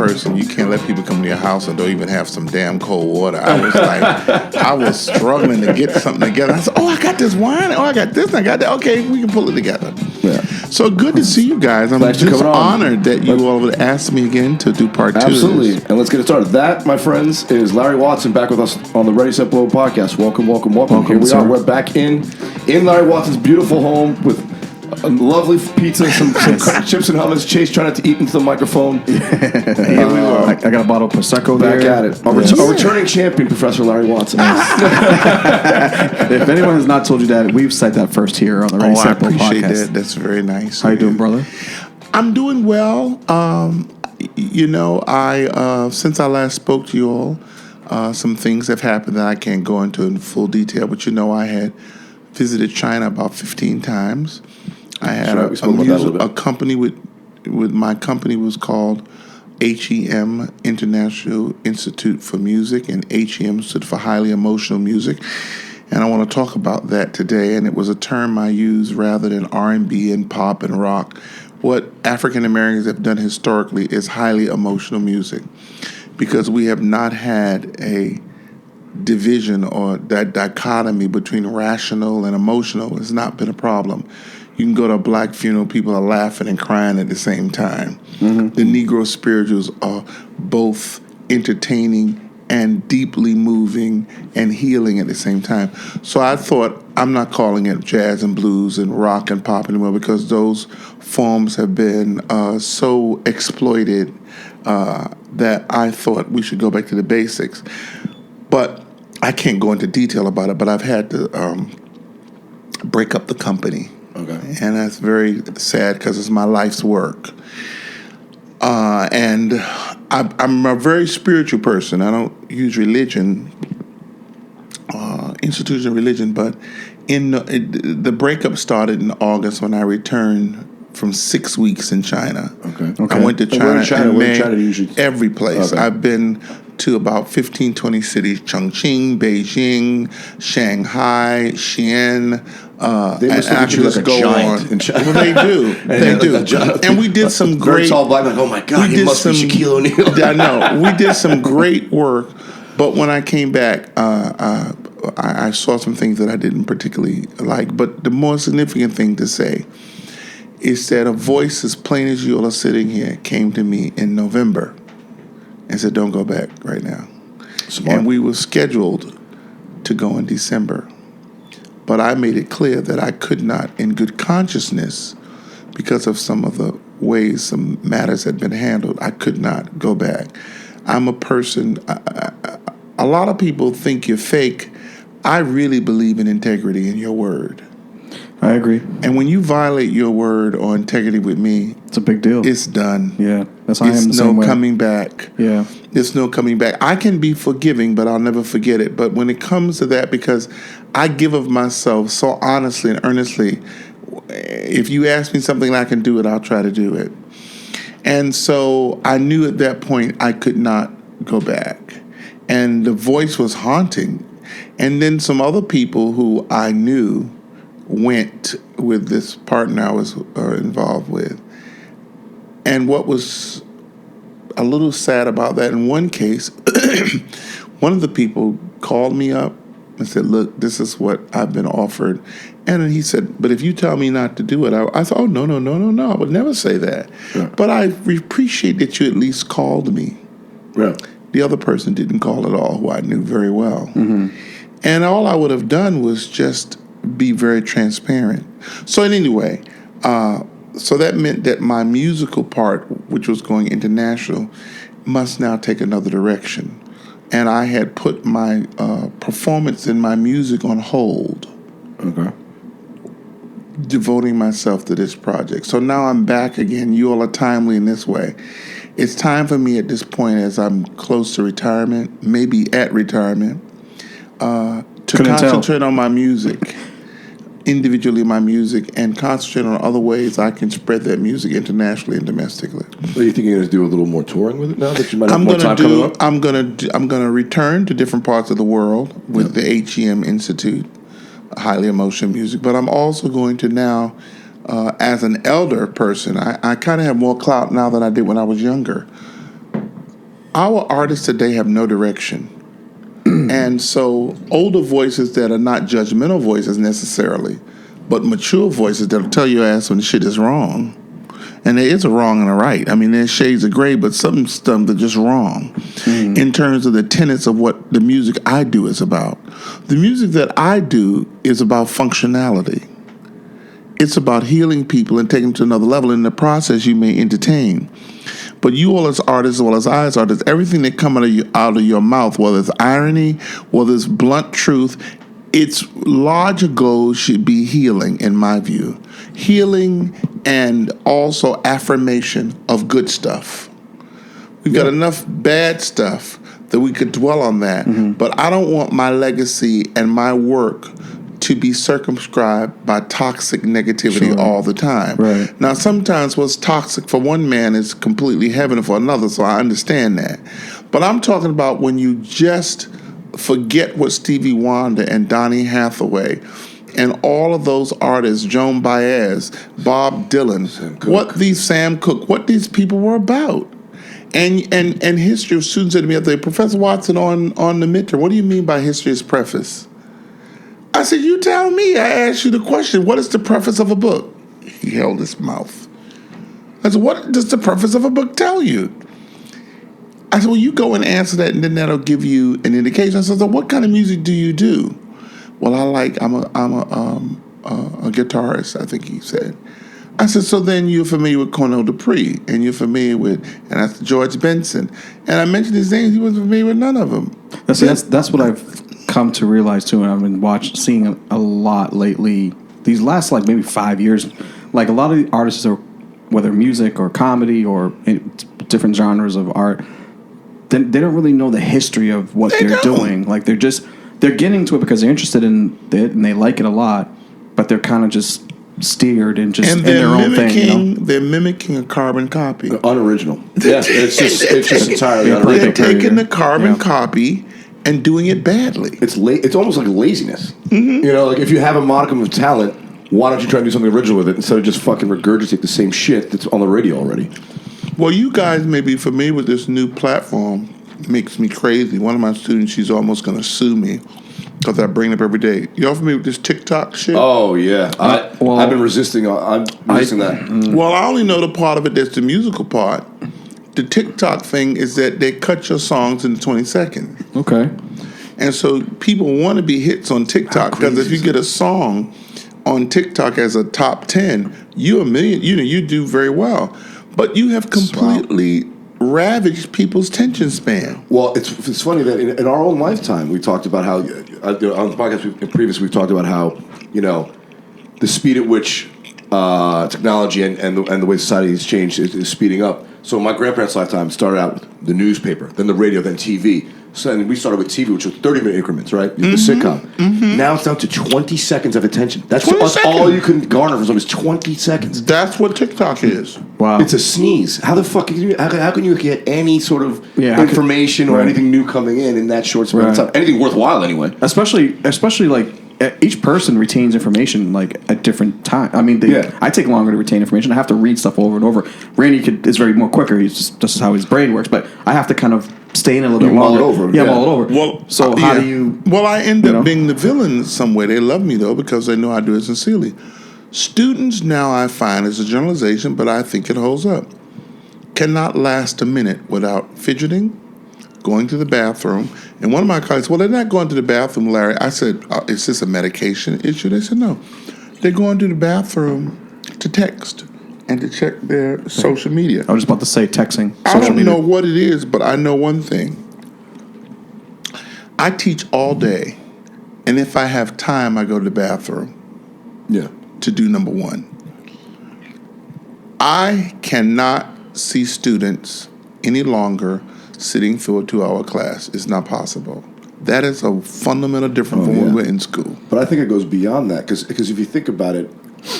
person, you can't let people come to your house and don't even have some damn cold water. I was like, I was struggling to get something together. I said, oh, I got this wine. Oh, I got this. I got that. Okay, we can pull it together. Yeah. So good to see you guys. I'm just honored that you all would ask me again to do part 2. Absolutely. And let's get it started. That, my friends, is Larry Watson back with us on the Ready, Set, Blow podcast. Welcome. Here we are. We're back in Larry Watson's beautiful home with a lovely pizza, some chips and hummus. Chase trying not to eat into the microphone. Here we are. I got a bottle of Prosecco back at it. Our returning champion, Professor Larry Watson. If anyone has not told you that, we've said that first here on the Ready, Set, Blow podcast. I appreciate that. That's very nice. How you doing, brother? I'm doing well. Since I last spoke to you all, some things have happened that I can't go into in full detail, but I had visited China about 15 times. I had a company with my company was called HEM, International Institute for Music, and HEM stood for Highly Emotional Music. And I want to talk about that today, and it was a term I used rather than R&B and pop and rock. What African Americans have done historically is highly emotional music, because we have not had a division or that dichotomy between rational and emotional. Has not been a problem. You can go to a black funeral, people are laughing and crying at the same time. Mm-hmm. The Negro spirituals are both entertaining and deeply moving and healing at the same time. So I thought, I'm not calling it jazz and blues and rock and pop anymore, because those forms have been so exploited that I thought we should go back to the basics. But I can't go into detail about it, but I've had to break up the company. Okay. And that's very sad, because it's my life's work. And I'm a very spiritual person. I don't use religion, institutional religion, but the breakup started in August when I returned from 6 weeks in China. Okay. I went to China in May. Every place. Okay. I've been to about 15, 20 cities: Chongqing, Beijing, Shanghai, Xi'an. They must actually like a giant in China. Well, they do. They do. And we did some great... Very tall black, like, oh my God, he must be Shaquille O'Neal. I know. We did some great work, but when I came back, I saw some things that I didn't particularly like. But the more significant thing to say is that a voice as plain as you all are sitting here came to me in November and said, don't go back right now. Smart. And we were scheduled to go in December. But I made it clear that I could not, in good consciousness, because of some of the ways some matters had been handled, I could not go back. I'm a person, a lot of people think you're fake. I really believe in integrity in your word. I agree. And when you violate your word or integrity with me, it's a big deal. It's done. Yeah, that's how I am the same way. It's no coming back. Yeah. There's no coming back. I can be forgiving, but I'll never forget it. But when it comes to that, because I give of myself so honestly and earnestly, if you ask me something and I can do it, I'll try to do it. And so I knew at that point I could not go back. And the voice was haunting. And then some other people who I knew went with this partner I was involved with. And what was a little sad about that, in one case, one of the people called me up and said, look, this is what I've been offered. And then he said, but if you tell me not to do it, I thought, oh, no, I would never say that. Yeah. But I appreciate that you at least called me. Yeah. The other person didn't call at all, who I knew very well. Mm-hmm. And all I would have done was just be very transparent. So anyway, so that meant that my musical part, which was going international, must now take another direction. And I had put my performance in my music on hold. Okay. Devoting myself to this project. So now I'm back again. You all are timely in this way. It's time for me at this point, as I'm close to retirement, maybe at retirement, to concentrate on my music. Individually my music, and concentrate on other ways I can spread that music internationally and domestically. So you think you're going to do a little more touring with it now that you might have more time coming up? I'm going to return to different parts of the world with the HEM Institute, Highly Emotional Music, but I'm also going to now, as an elder person, I kind of have more clout now than I did when I was younger. our artists today have no direction. And so older voices that are not judgmental voices necessarily, but mature voices that'll tell your ass when the shit is wrong. And there is a wrong and a right. I mean, there's shades of gray, but some stuff are just wrong in terms of the tenets of what the music I do is about. The music that I do is about functionality. It's about healing people and taking them to another level. In the process, you may entertain. But you all as artists, as well as I as artists, everything that comes out of your mouth, whether it's irony, whether it's blunt truth, its larger goal should be healing, in my view. Healing and also affirmation of good stuff. We've got enough bad stuff that we could dwell on that. But I don't want my legacy and my work to be circumscribed by toxic negativity all the time. Right. Now, sometimes what's toxic for one man is completely heaven for another, so I understand that. But I'm talking about when you just forget what Stevie Wonder and Donny Hathaway and all of those artists, Joan Baez, Bob Dylan, Sam Cooke, what these people were about. And history of students said to me the other day, Professor Watson on the midterm, what do you mean by history is preface? I said, you tell me. I asked you the question, what is the preface of a book? He held his mouth. I said, what does the preface of a book tell you? I said, well, you go and answer that, and then that'll give you an indication. I said, so what kind of music do you do? Well, I'm a guitarist, I think he said. I said, so then you're familiar with Cornell Dupree, and you're familiar with, and that's George Benson. And I mentioned his names, he wasn't familiar with none of them. That's what I've come to realize too, and I've been seeing a lot lately. These last maybe 5 years, like a lot of the artists are, whether music or comedy or different genres of art, they don't really know the history of what they're doing. Like they're getting to it because they're interested in it and they like it a lot, but they're kind of just steered and just in their own thing. You know? They're mimicking a carbon copy. Unoriginal. Yeah, it's just entirely unoriginal. They're taking the carbon copy and doing it badly. It's almost like laziness. You know, like if you have a modicum of talent, why don't you try and do something original with it instead of just fucking regurgitate the same shit that's on the radio already? Well, you guys may be familiar with this new platform. It makes me crazy. One of my students, she's almost going to sue me because I bring it up every day. Y'all familiar with this TikTok shit? Oh, yeah. I've been resisting. I'm resisting that. Well, I only know the part of it that's the musical part. The TikTok thing is that they cut your songs into 20 seconds. Okay. And so people want to be hits on TikTok because if you get a song on TikTok as a top 10, you're a million. You do very well. But you have completely ravaged people's attention span. Well, it's funny that in our own lifetime, we talked about how, on the podcast previously, we've talked about how, the speed at which technology and the way society has changed is speeding up. So my grandparents' lifetime started out with the newspaper, then the radio, then TV. So we started with TV, which was 30-minute increments, right? The sitcom. Now it's down to 20 seconds of attention. That's all you can garner from something is 20 seconds. That's what TikTok is. Wow. It's a sneeze. How the fuck how can you get any sort of information or anything new coming in that short span of time? Anything worthwhile, anyway. Especially each person retains information at different times. I mean, I take longer to retain information. I have to read stuff over and over. Randy is very more quicker. He's just how his brain works. But I have to kind of stay in a little bit longer. Mull it over. Mull it over. Well, so how do you? Well, I end up being the villain some way. They love me though because they know I do it sincerely. Students now, I find, is a generalization, but I think it holds up, cannot last a minute without fidgeting, going to the bathroom. And one of my colleagues, well, they're not going to the bathroom, Larry. I said, is this a medication issue? They said, no. They're going to the bathroom to text and to check their social media. I was just about to say texting. I don't know what it is, but I know one thing. I teach all day, and if I have time, I go to the bathroom. Yeah. To do number one. I cannot see students any longer sitting through a 2-hour class. It's not possible. That is a fundamental difference from when we were in school. But I think it goes beyond that because if you think about it,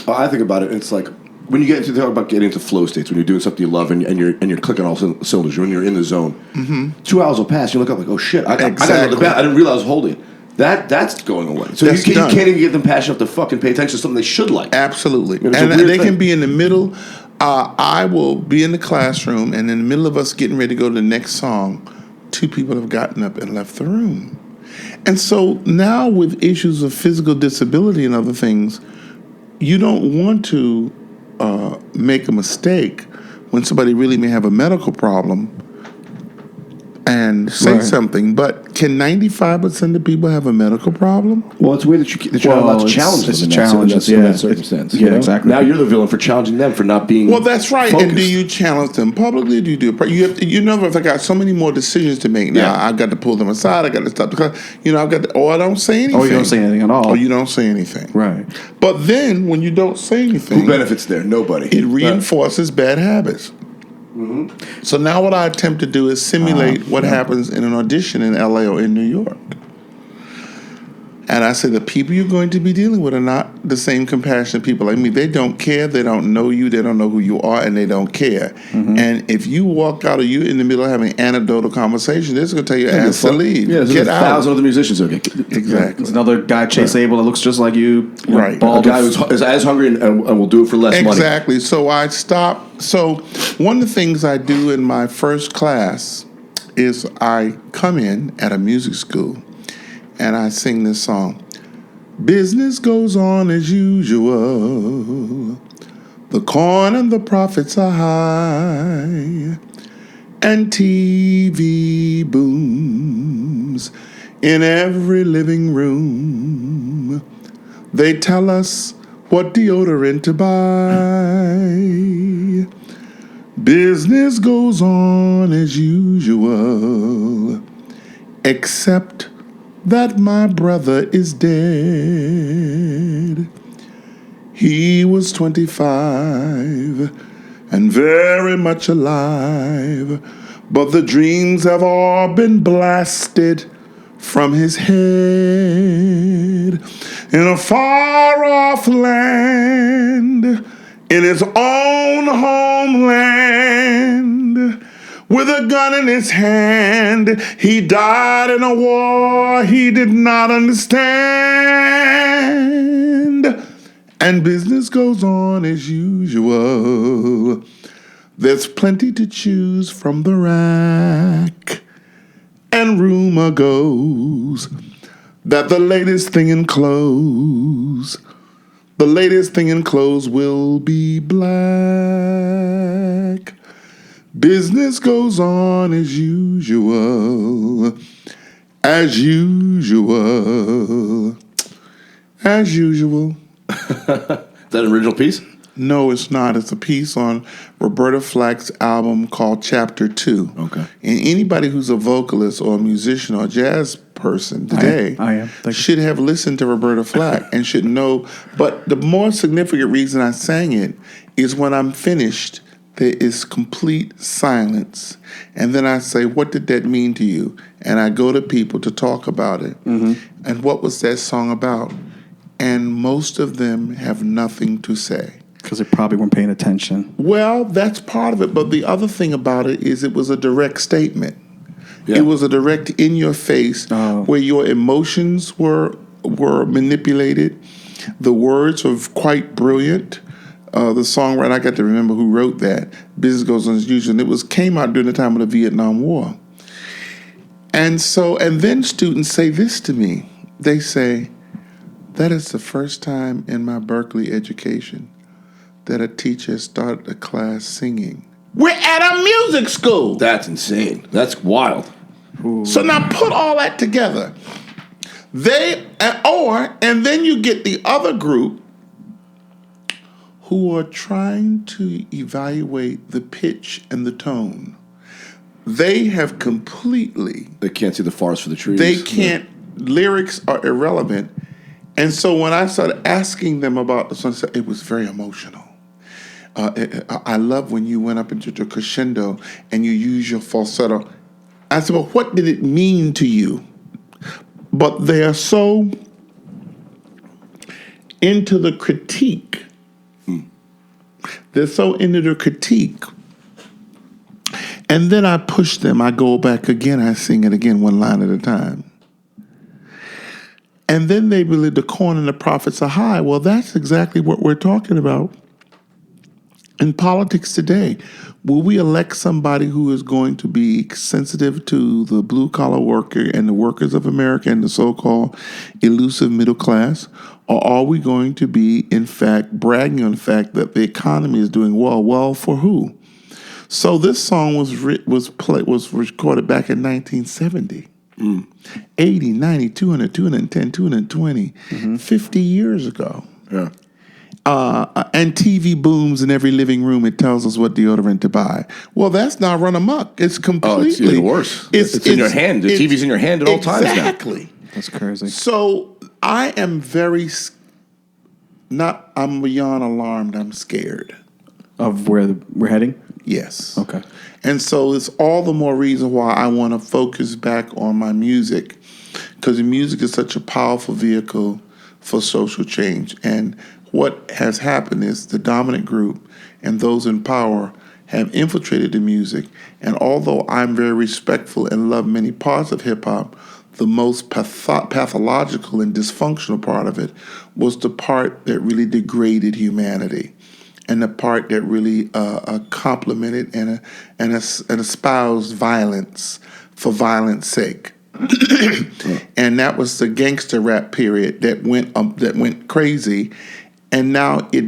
I think about it, it's like when you get into talk about getting into flow states, when you're doing something you love and you're clicking all cylinders, when you're in the zone, 2 hours will pass. You look up like, oh shit, I got to go to the bath. I didn't realize I was holding. That's going away. So you can't even get them passionate enough to fucking pay attention to something they should like. Absolutely. And they can be in the middle I will be in the classroom, and in the middle of us getting ready to go to the next song, 2 people have gotten up and left the room. And so now with issues of physical disability and other things, you don't want to make a mistake when somebody really may have a medical problem and say something. But can 95% of people have a medical problem? Well, it's weird that you're not allowed to challenge them in that circumstance. Yeah, exactly. Now you're the villain for challenging them for not being Well, that's right. focused. And do you challenge them publicly? Do you do it? You know, if I got so many more decisions to make now, I've got to pull them aside. I got to stop the class. You know, I've got to, I don't say anything. Or you don't say anything at all. Or you don't say anything. Right. But then when you don't say anything, who benefits there? Nobody. It reinforces bad habits. Mm-hmm. So now what I attempt to do is simulate what happens in an audition in LA or in New York. And I say the people you're going to be dealing with are not the same compassionate people like me. They don't care. They don't know you. They don't know who you are, and they don't care. Mm-hmm. And if you walk out or you in the middle of having anecdotal conversation, they're going to tell your ass to leave. Yeah, there's get out. 1,000 other musicians. Exactly. There's another guy, Chase Abel, that looks just like you. Right. Bald guy who's as hungry and will do it for less money. Exactly. So I stop. So one of the things I do in my first class is I come in at a music school and I sing this song. Business goes on as usual. The corn and the profits are high. And TV booms in every living room. They tell us what deodorant to buy. Business goes on as usual, except that my brother is dead. He was 25 and very much alive, but the dreams have all been blasted from his head. In a far-off land, in his own homeland, with a gun in his hand, he died in a war he did not understand. And business goes on as usual. There's plenty to choose from the rack. And rumor goes that the latest thing in clothes will be black. Business goes on as usual, as usual, as usual. Is that an original piece? No, it's not. It's a piece on Roberta Flack's album called Chapter 2. Okay. And anybody who's a vocalist or a musician or a jazz person today I am. should have listened to Roberta Flack and should know. But the more significant reason I sang it is when I'm finished, there is complete silence. And then I say, what did that mean to you? And I go to people to talk about it. Mm-hmm. And what was that song about? And most of them have nothing to say. Because they probably weren't paying attention. Well, that's part of it. But the other thing about it is it was a direct statement. Yeah. It was a direct in your face where your emotions were manipulated. The words were quite brilliant. The songwriter, I got to remember who wrote that. Business goes on as usual. And it came out during the time of the Vietnam War. And then students say this to me. They say, that is the first time in my Berkeley education that a teacher started a class singing. We're at a music school. That's insane. That's wild. Ooh. So now put all that together. And then you get the other group who are trying to evaluate the pitch and the tone. They have completely... They can't see the forest for the trees. They can't... Lyrics are irrelevant. And so when I started asking them about the song, it was very emotional. I love when you went up into the crescendo and you use your falsetto. I said, well, what did it mean to you? But they are so into the critique. They're so into the critique. And then I push them. I go back again. I sing it again, one line at a time. And then they believe the corn and the profits are high. Well, that's exactly what we're talking about. in politics today, will we elect somebody who is going to be sensitive to the blue-collar worker and the workers of America and the so-called elusive middle class? Or are we going to be, in fact, bragging on the fact that the economy is doing well? Well, for who? So this song was recorded back in 1970. 80, 90, 200, 210, 220, 50 years ago. Yeah. And TV booms in every living room. It tells us what deodorant to buy. Well, that's not run amok. It's completely... it's even worse. It's in your hand. The TV's in your hand at all times now. Exactly. That's crazy. So I am I'm beyond alarmed. I'm scared. Of where we're heading? Yes. Okay. And so it's all the more reason why I want to focus back on my music, because music is such a powerful vehicle for social change. And what has happened is the dominant group and those in power have infiltrated the music. And although I'm very respectful and love many parts of hip-hop, the most pathological and dysfunctional part of it was the part that really degraded humanity, and the part that really complimented and espoused violence for violence sake. And that was the gangster rap period that went crazy, and now the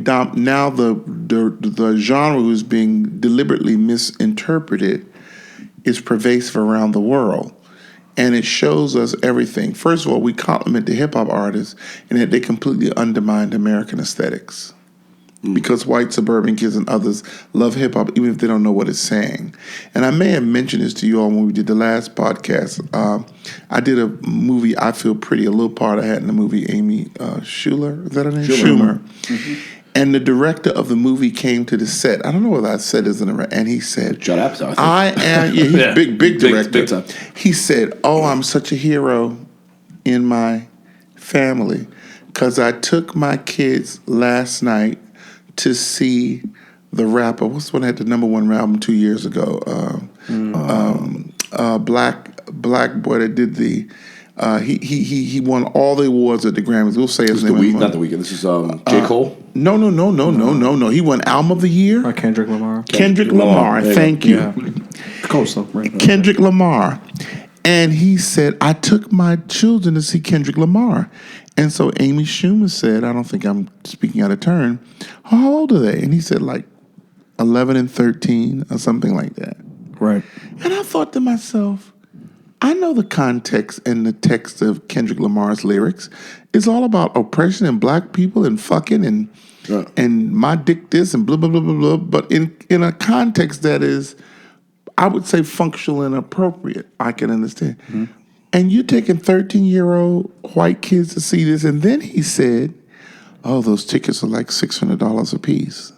genre was being deliberately misinterpreted, is pervasive around the world. And it shows us everything. First of all, we compliment the hip-hop artists and that they completely undermined American aesthetics. Because white suburban kids and others love hip-hop even if they don't know what it's saying. And I may have mentioned this to you all when we did the last podcast. I did a movie, I Feel Pretty, a little part I had in the movie, Amy Schumer. Is that her name? Schumer. Mm-hmm. And the director of the movie came to the set. I don't know whether I said this in the and he said, Judd Apatow, I am, yeah, he's big director. Big time. He said, I'm such a hero in my family because I took my kids last night to see the rapper. What's the one that had the #1 album 2 years ago? Black boy that did the. He won all the awards at the Grammys. We'll say his name. Not the Weeknd. This is J. Cole. No. He won Album of the Year. Kendrick Lamar. Kendrick Lamar. Thank you. Yeah. Close though, right? Kendrick Lamar. And he said, I took my children to see Kendrick Lamar. And so Amy Schumer said, I don't think I'm speaking out of turn, how old are they? And he said, like 11 and 13 or something like that. Right. And I thought to myself, I know the context and the text of Kendrick Lamar's lyrics. It's all about oppression and black people and fucking and my dick this and blah, blah, blah, blah, blah. But in a context that is, I would say, functional and appropriate, I can understand. Mm-hmm. And you're taking 13-year-old white kids to see this. And then he said, those tickets are like $600 a piece.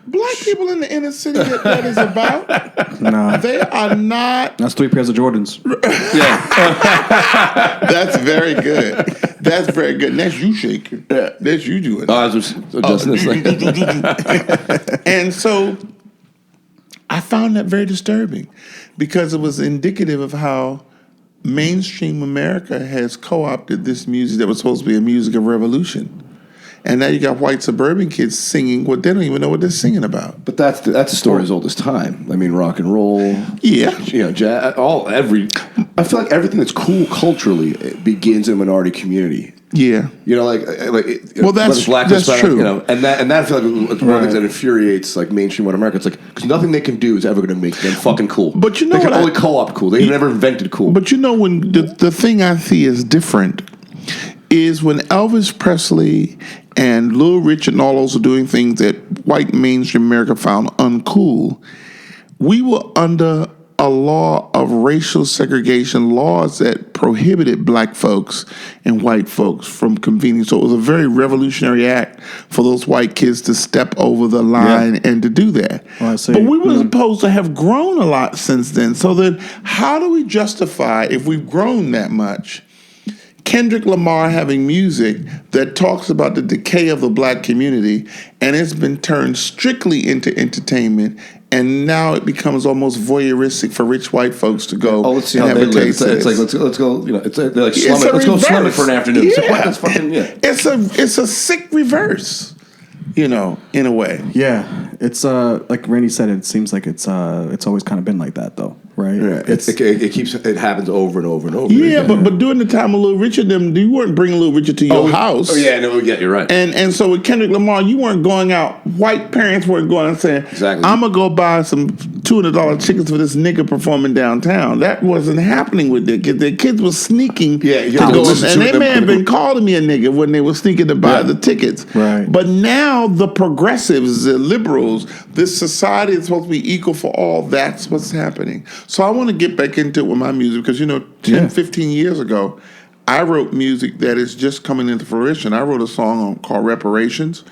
Black people in the inner city that is about, no. They are not. That's 3 pairs of Jordans. Yeah. That's very good. That's very good. And that's you shaking. Yeah. That's you doing. I was just adjusting this thing. And so I found that very disturbing because it was indicative of how mainstream America has co-opted this music that was supposed to be a music of revolution. And now you got white suburban kids singing what they don't even know what they're singing about. But that's a story as old as time. I mean, rock and roll. Yeah. Jazz, I feel like everything that's cool culturally begins in a minority community. Yeah. Well, that's black, that's Hispanic, true. And that I feel like it's one of the things that infuriates like mainstream white America. It's like because nothing they can do is ever going to make them fucking cool. But you know they can only co-opt cool. They never invented cool. But you know when the thing I see is different is when Elvis Presley and Little Richard and all those are doing things that white mainstream America found uncool. We were under a law of racial segregation, laws that prohibited black folks and white folks from convening. So it was a very revolutionary act for those white kids to step over the line and to do that. Oh, I see. But we were supposed to have grown a lot since then. So then how do we justify, if we've grown that much, Kendrick Lamar having music that talks about the decay of the black community, and it's been turned strictly into entertainment, and now it becomes almost voyeuristic for rich white folks to go. Let's see how they live. It's like let's go. They're like slumming. Let's go slumming for an afternoon. Yeah. It's like, what? That's fucking It's a sick reverse, in a way. Yeah, It's like Randy said, it seems like it's always kind of been like that though, right? Yeah, it happens over and over and over. Yeah, but during the time of Little Richard, you weren't bringing Little Richard to your house. Oh yeah, no, yeah, you're right. And so with Kendrick Lamar, you weren't going out. White parents weren't going and saying, exactly, I'm gonna go buy some $200 tickets for this nigga performing downtown. That wasn't happening with their kids. Their kids were sneaking. Yeah, you to go, and they may have been calling me a nigga when they were sneaking to buy the tickets. Right. But now the progressives, the liberals, this society is supposed to be equal for all. That's what's happening. So I want to get back into it with my music because, 10, 15 years ago, I wrote music that is just coming into fruition. I wrote a song called Reparations,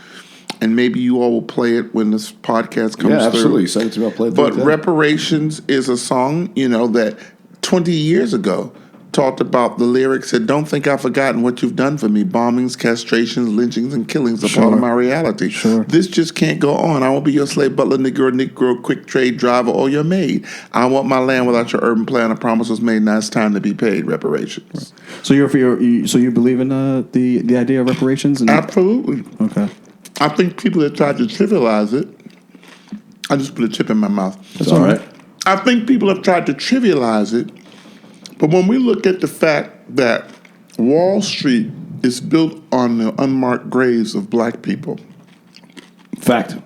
and maybe you all will play it when this podcast comes through. Yeah, absolutely. Send it to me. I'll play it. But Reparations is a song, that 20 years ago talked about the lyrics said, don't think I've forgotten what you've done for me. Bombings, castrations, lynchings, and killings are part of my reality. Sure. This just can't go on. I won't be your slave, butler, Negro, quick trade driver, or your maid. I want my land without your urban plan. A promise was made. Now it's time to be paid. Reparations. Right. So you believe in the idea of reparations? Absolutely. Okay. I think people that try to trivialize it. I just put a chip in my mouth. That's all right. I think people have tried to trivialize it. But when we look at the fact that Wall Street is built on the unmarked graves of black people. Fact.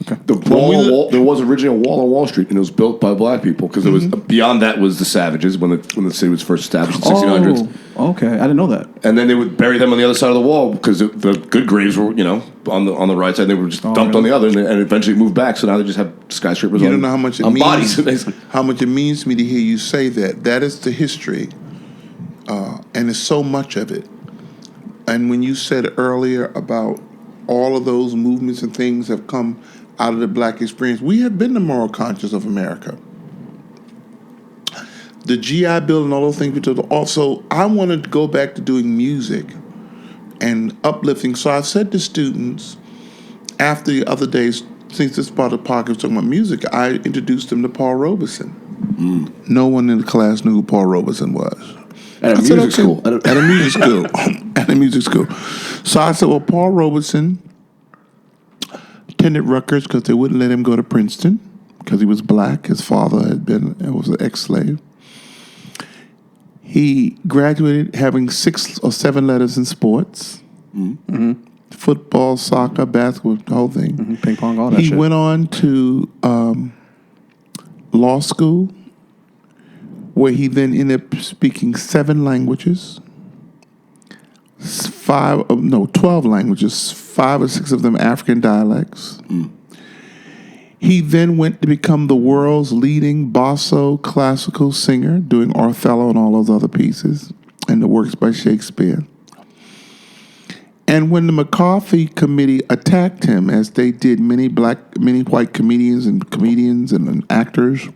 Okay. There was originally a wall on Wall Street, and it was built by black people because it was beyond that was the savages when the city was first established in the 1600s. Oh, okay, I didn't know that. And then they would bury them on the other side of the wall because the good graves were on the right side. They were just dumped on the other, and eventually moved back. So now they just have skyscrapers. You don't know how much it means. Bodies. How much it means to me to hear you say that. That is the history, and there's so much of it. And when you said earlier about all of those movements and things have come out of the black experience, we have been the moral conscience of America. The GI Bill and all those things. Also, I wanted to go back to doing music and uplifting. So I've said to students, after the other days, since this part of the podcast was talking about music, I introduced them to Paul Robeson. No one in the class knew who Paul Robeson was. At a music school. At a music school. At a music school. So I said, well, Paul Robeson attended Rutgers because they wouldn't let him go to Princeton because he was black. His father was an ex-slave. He graduated having 6 or 7 letters in sports. Mm-hmm. Football, soccer, basketball, the whole thing. Mm-hmm. Ping pong, all that shit. He went on to law school, where he then ended up speaking 7 languages. 12 languages, 5 or 6 of them African dialects. He then went to become the world's leading basso classical singer, doing Othello and all those other pieces, and the works by Shakespeare. And when the McCarthy Committee attacked him, as they did many white comedians and actors,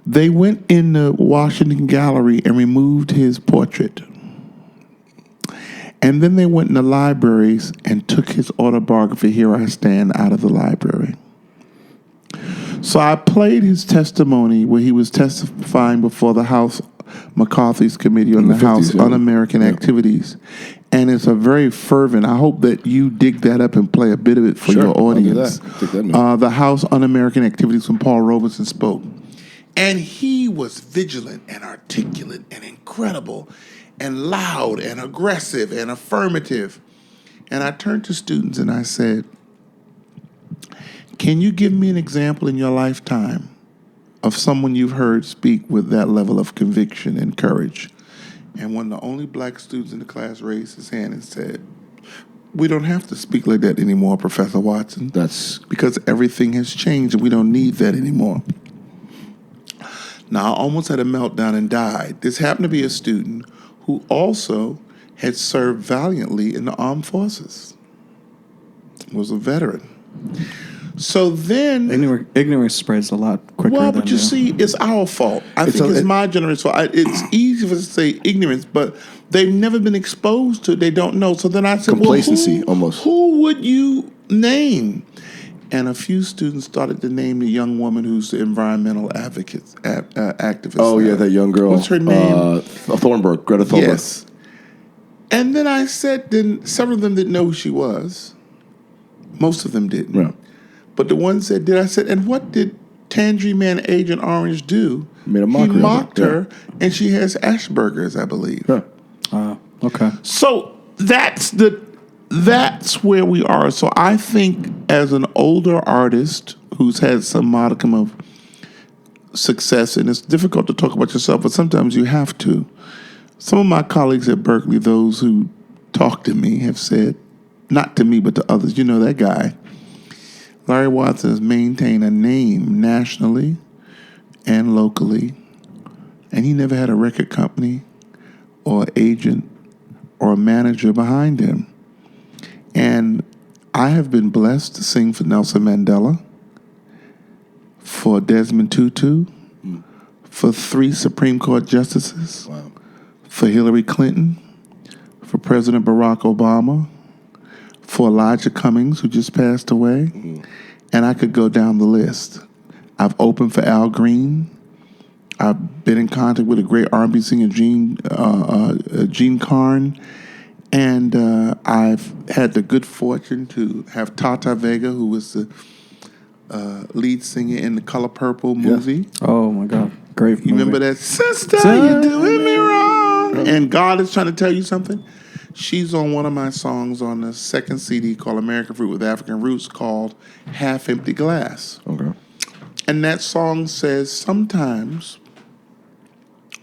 they went in the Washington Gallery and removed his portrait. And then they went in the libraries and took his autobiography, Here I Stand, out of the library. So I played his testimony where he was testifying before the House McCarthy's Committee on the House Un-American Activities. And it's a very fervent. I hope that you dig that up and play a bit of it for your audience. The House Un-American Activities when Paul Robeson spoke. And he was vigilant and articulate and incredible and loud and aggressive and affirmative. And I turned to students and I said, can you give me an example in your lifetime of someone you've heard speak with that level of conviction and courage? And one of the only black students in the class raised his hand and said, we don't have to speak like that anymore, Professor Watson. That's because everything has changed and we don't need that anymore. Now, I almost had a meltdown and died. This happened to be a student who also had served valiantly in the armed forces, was a veteran. So then... Ignorance spreads a lot quicker. Well, but you see, it's our fault. I think it's my generation's fault. It's easy for us to say ignorance, but they've never been exposed to it. They don't know. So then I said, complacency, almost. Who would you name? And a few students started to name the young woman who's the environmental activist. Oh, yeah, that young girl. What's her name? Thornburg, Greta Thornburg. Yes. And then I said, several of them didn't know who she was. Most of them didn't. Yeah. But the ones that did, I said, and what did Tangerine Man Agent Orange do? Made a mockery He of mocked it, her, and she has Asperger's, I believe. Yeah. Okay. So that's where we are. So I think as an older artist who's had some modicum of success, and it's difficult to talk about yourself, but sometimes you have to. Some of my colleagues at Berkeley, those who talk to me, have said, not to me, but to others, you know that guy. Larry Watson has maintained a name nationally and locally, and he never had a record company or agent or a manager behind him. And I have been blessed to sing for Nelson Mandela, for Desmond Tutu, for 3 Supreme Court justices, Wow. for Hillary Clinton, for President Barack Obama, for Elijah Cummings, who just passed away, and I could go down the list. I've opened for Al Green. I've been in contact with a great R&B singer, Gene Carn, and I've had the good fortune to have Tata Vega, who was the lead singer in the Color Purple movie. Oh my God, great movie. You remember that? Sister, you're doing me wrong. And God is trying to tell you something. She's on one of my songs on the second CD called American Fruit with African Roots called Half Empty Glass. Okay. And that song says sometimes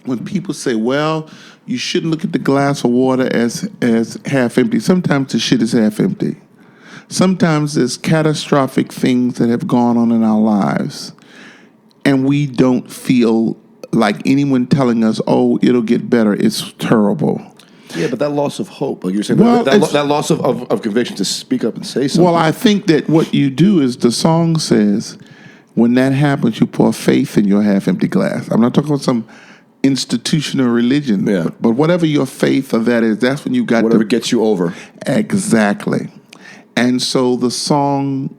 when people say, well, you shouldn't look at the glass of water as half empty, sometimes the shit is half empty. Sometimes there's catastrophic things that have gone on in our lives, and we don't feel like anyone telling us, oh, it'll get better. It's terrible. Yeah, but that loss of hope, like you're saying, Well, that loss of conviction to speak up and say something. Well, I think that what you do is the song says, when that happens, you pour faith in your half-empty glass. I'm not talking about some institutional religion, but whatever your faith of that is, that's when you got whatever gets you over. Exactly. And so the song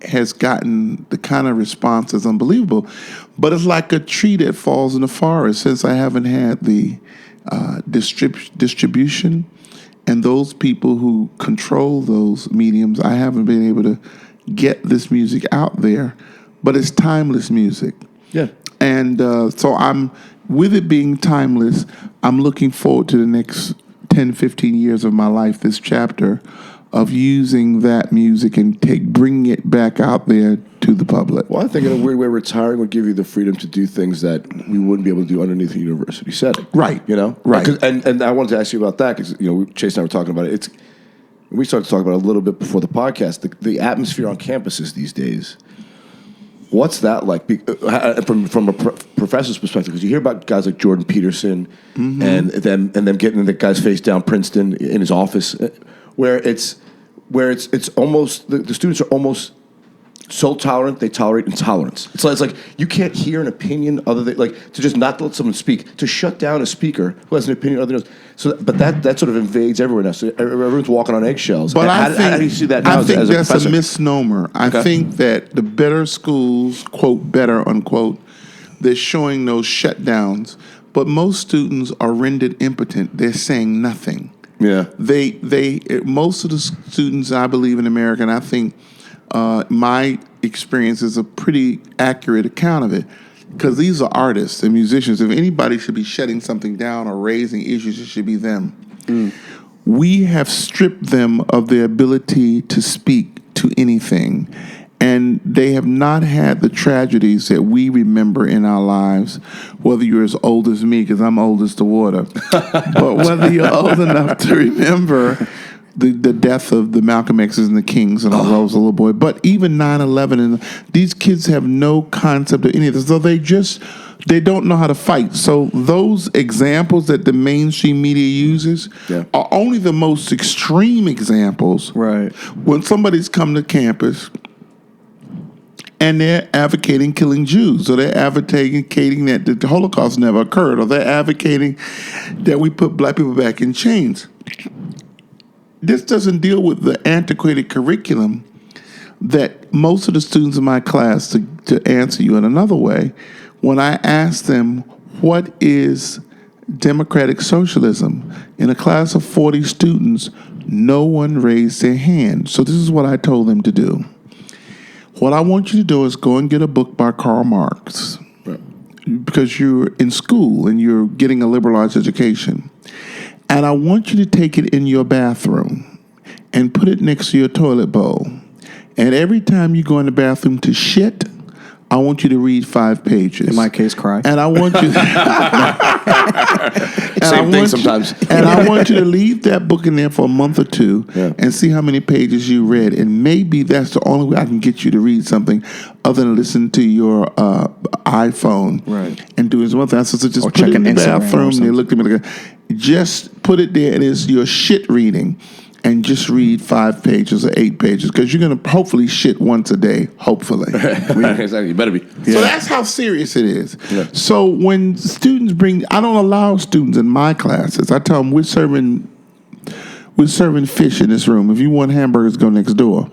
has gotten the kind of response that's unbelievable, but it's like a tree that falls in the forest. Since I haven't had the distribution and those people who control those mediums, I haven't been able to get this music out there, but it's timeless music. Yeah. And so with it being timeless, I'm looking forward to the next 10, 15 years of my life, this chapter of using that music and bringing it back out there to the public. Well, I think in a weird way, retiring would give you the freedom to do things that we wouldn't be able to do underneath a university setting. Right. You know? Right. And I wanted to ask you about that because, Chase and I were talking about it. We started to talk about it a little bit before the podcast, the atmosphere on campuses these days. What's that like from a professor's perspective? Because you hear about guys like Jordan Peterson and them getting the guy's face down Princeton in his office, where it's almost the students are almost so tolerant they tolerate intolerance. It's like you can't hear an opinion other than to just not let someone speak, to shut down a speaker who has an opinion other than us. So, but that sort of invades everyone now. So everyone's walking on eggshells. But how do you see that now? I think as a that's professor? a misnomer. I think that the better schools, quote better unquote, they're showing those shutdowns. But most students are rendered impotent. They're saying nothing. Yeah. Most of the students, I believe, in America, and I think my experience is a pretty accurate account of it, because these are artists and musicians. If anybody should be shutting something down or raising issues, it should be them. We have stripped them of their ability to speak to anything, and they have not had the tragedies that we remember in our lives, whether you're as old as me, because I'm old as the water, but whether you're old enough to remember the death of the Malcolm X's and the Kings and all I was a little boy. But even 9/11, and these kids have no concept of any of this. So they don't know how to fight. So those examples that the mainstream media uses are only the most extreme examples. Right. When somebody's come to campus and they're advocating killing Jews, or they're advocating that the Holocaust never occurred, or they're advocating that we put black people back in chains. This doesn't deal with the antiquated curriculum that most of the students in my class, to answer you in another way, when I ask them what is democratic socialism. In a class of 40 students, no one raised their hand. So this is what I told them to do. What I want you to do is go and get a book by Karl Marx, because you're in school and you're getting a liberal arts education. And I want you to take it in your bathroom and put it next to your toilet bowl. And every time you go in the bathroom to shit, I want you to read 5 pages. In my case, cry. And I want you. Same thing sometimes. And I want you to leave that book in there for a month or two and see how many pages you read. And maybe that's the only way I can get you to read something other than listen to your iPhone and doing something. I said, so just put it in the bathroom. And they looked at me like, just put it there. It is your shit reading. And just read 5 pages or 8 pages, because you're going to hopefully shit once a day, hopefully. Exactly, you better be. Yeah. So that's how serious it is. Yeah. So when students I don't allow students in my classes. I tell them we're serving fish in this room. If you want hamburgers, go next door.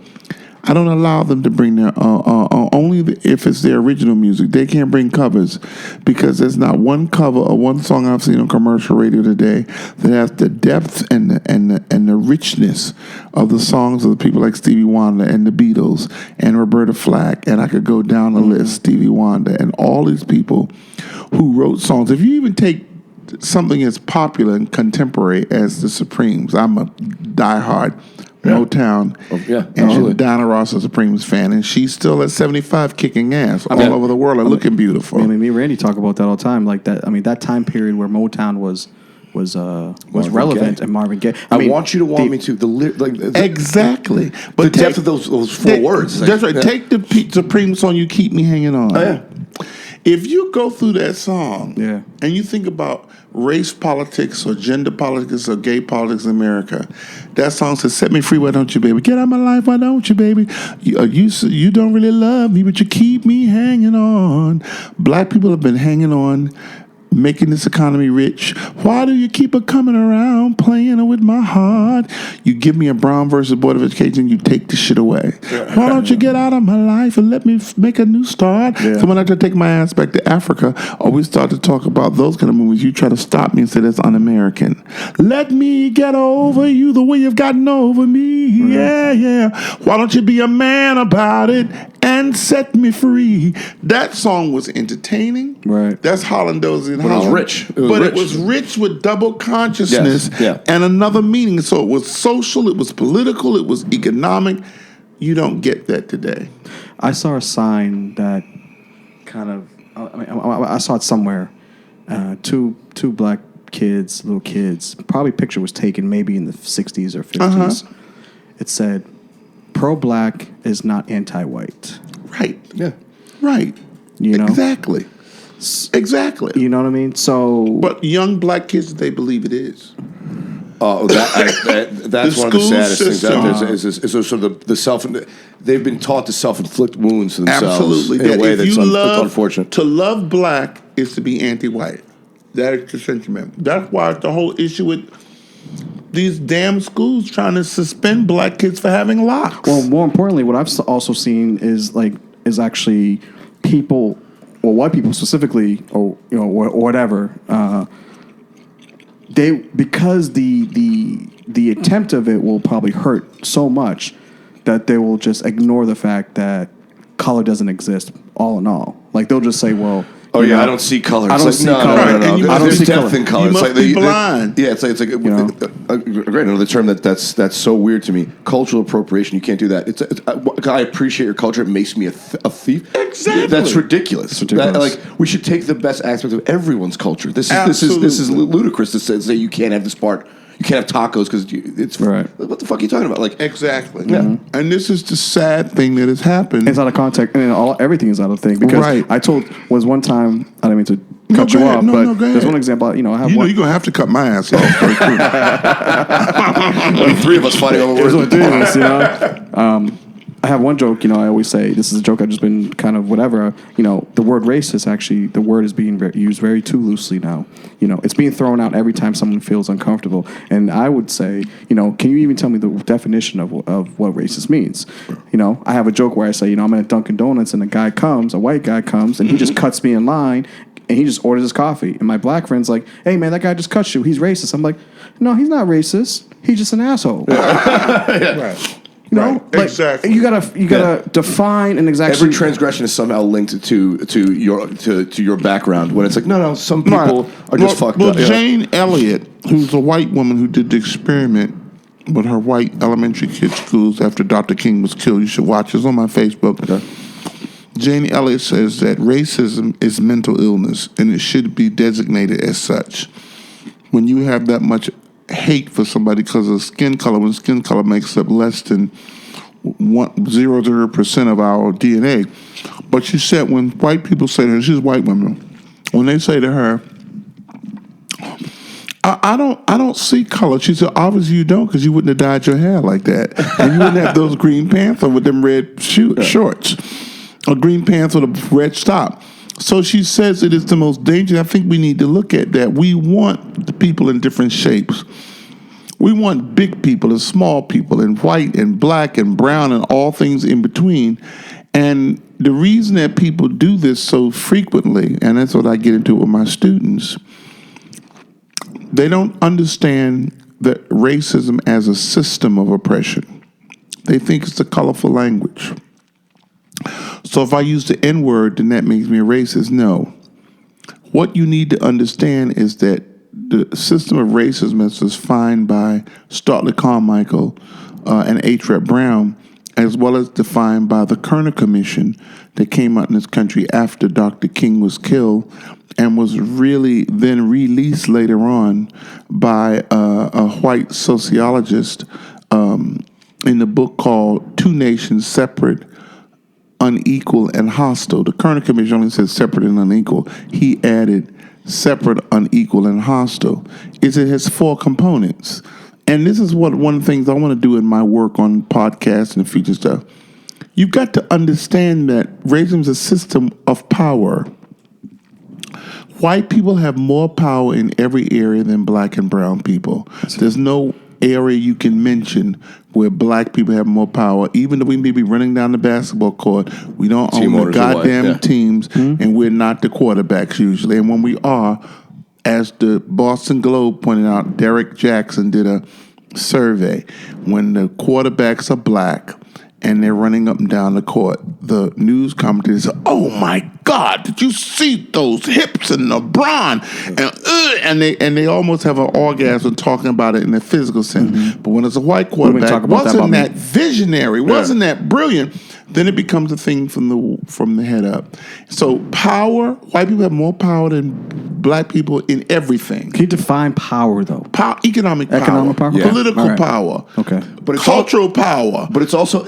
I don't allow them to bring their only if it's their original music. They can't bring covers, because there's not one cover or one song I've seen on commercial radio today that has the depth and the richness of the songs of the people like Stevie Wonder and the Beatles and Roberta Flack, and I could go down the list, Stevie Wonder and all these people who wrote songs. If you even take something as popular and contemporary as the Supremes, I'm a diehard Motown, and Diana Ross is a Supremes fan, and she's still at 75 kicking ass all over the world and looking beautiful. I mean, me and Randy talk about that all the time. Like that. I mean, that time period where Motown was relevant and Marvin Gaye. I want you to want me to exactly, but the depth of those 4 words. That's right. Take the Supreme song, "You Keep Me Hanging On." Oh, yeah. If you go through that song and you think about race politics or gender politics or gay politics in America, that song says, "Set me free, why don't you, baby? Get out of my life, why don't you, baby? You don't really love me, but you keep me hanging on." Black people have been hanging on, making this economy rich. Why do you keep it coming around, playing with my heart? You give me a Brown versus Board of Education, you take the shit away. Why don't you get out of my life and let me make a new start? So when I had to take my ass back to Africa, or we start to talk about those kind of movies, you try to stop me and say that's un-American. Let me get over you the way you've gotten over me. Yeah. Why don't you be a man about it and set me free? That song was entertaining. Right. That's Hollando's in But Holland. it was rich. It was rich with double consciousness and another meaning. So it was social, it was political, it was economic. You don't get that today. I saw a sign that kind of, I saw it somewhere. Two black kids, little kids, probably picture was taken maybe in the 60s or 50s. It said, "Pro-black is not anti-white." Right. Yeah. Right. You know? Exactly. You know what I mean? So, but young black kids, they believe it is. That's one of the saddest things out there is sort of the self. They've been taught to self-inflict wounds to themselves. Absolutely. In a way that's unfortunate. To love black is to be anti-white. That is the sentiment. That's why it's the whole issue with these damn schools trying to suspend black kids for having locks. Well, more importantly, what I've also seen is actually people, or white people specifically, or whatever. Because the attempt of it will probably hurt so much that they will just ignore the fact that color doesn't exist. All in all, like they'll just say, "Well." Oh yeah, I don't see color. I don't see color. No. I don't see depth in color. You must be blind. It's like great. Another term that's so weird to me. Cultural appropriation. You can't do that. I appreciate your culture. It makes me a thief. Exactly. That's ridiculous. We should take the best aspects of everyone's culture. This is ludicrous to say you can't have this part. You can't have tacos because it's right. What the fuck are you talking about? Like exactly. Yeah. Mm-hmm. And this is the sad thing that has happened. It's out of context, and everything is out of thing. Because I was one time. I didn't mean to cut you off, but there's one example. I have one. You're gonna have to cut my ass off. The 3 of us fighting over words. I have one joke, I always say, this is a joke I've just been kind of whatever, the word racist actually, the word is being used very too loosely now. It's being thrown out every time someone feels uncomfortable. And I would say, can you even tell me the definition of what racist means? I have a joke where I say, I'm at a Dunkin' Donuts and a white guy comes, and he just cuts me in line. and he just orders his coffee. And my black friend's like, hey, man, that guy just cut you. He's racist. I'm like, no, he's not racist. He's just an asshole. Right. You know, right. Exactly. You gotta define and exactly. Every transgression is somehow linked to your background. When it's like, no, some people are just fucked up. Jane Elliott, who's a white woman who did the experiment with her white elementary kids' schools after Dr. King was killed. You should watch. It's on my Facebook. Okay. Jane Elliott says that racism is mental illness, and it should be designated as such. When you have that much hate for somebody because of skin color, when skin color makes up less than 0.00% of our DNA. But she said when white people say to her, she's a white woman, when they say to her, I don't see color. She said, obviously you don't, because you wouldn't have dyed your hair like that. And you wouldn't have those green pants on with them red shorts. Or green pants with a red top. So she says it is the most dangerous. I think we need to look at that. We want the people in different shapes. We want big people and small people and white and black and brown and all things in between. And the reason that people do this so frequently, and that's what I get into with my students, they don't understand that racism as a system of oppression. They think it's a colorful language. So if I use the N-word, then that makes me a racist. No. What you need to understand is that the system of racism as defined by Startley Carmichael and H. Rep. Brown, as well as defined by the Kerner Commission that came out in this country after Dr. King was killed and was really then released later on by a white sociologist in the book called Two Nations Separate, Unequal, and Hostile. The Kerner Commission only says separate and unequal. He added separate, unequal, and hostile. It has 4 components. And this is one of the things I want to do in my work on podcasts and future stuff. You've got to understand that racism is a system of power. White people have more power in every area than black and brown people. There's no area you can mention where black people have more power. Even though we may be running down the basketball court, we don't own the goddamn teams, and we're not the quarterbacks usually. And when we are, as the Boston Globe pointed out, Derek Jackson did a survey. When the quarterbacks are black and they're running up and down the court, the news commentators say, "Oh my God, did you see those hips and LeBron?" And they almost have an orgasm talking about it in a physical sense. Mm-hmm. But when it's a white quarterback, wasn't that visionary? Wasn't that brilliant? Then it becomes a thing from the head up. So power, white people have more power than black people in everything. Can you define power, though? Economic power. Yeah. Political power. Okay. But it's cultural power. But it's also,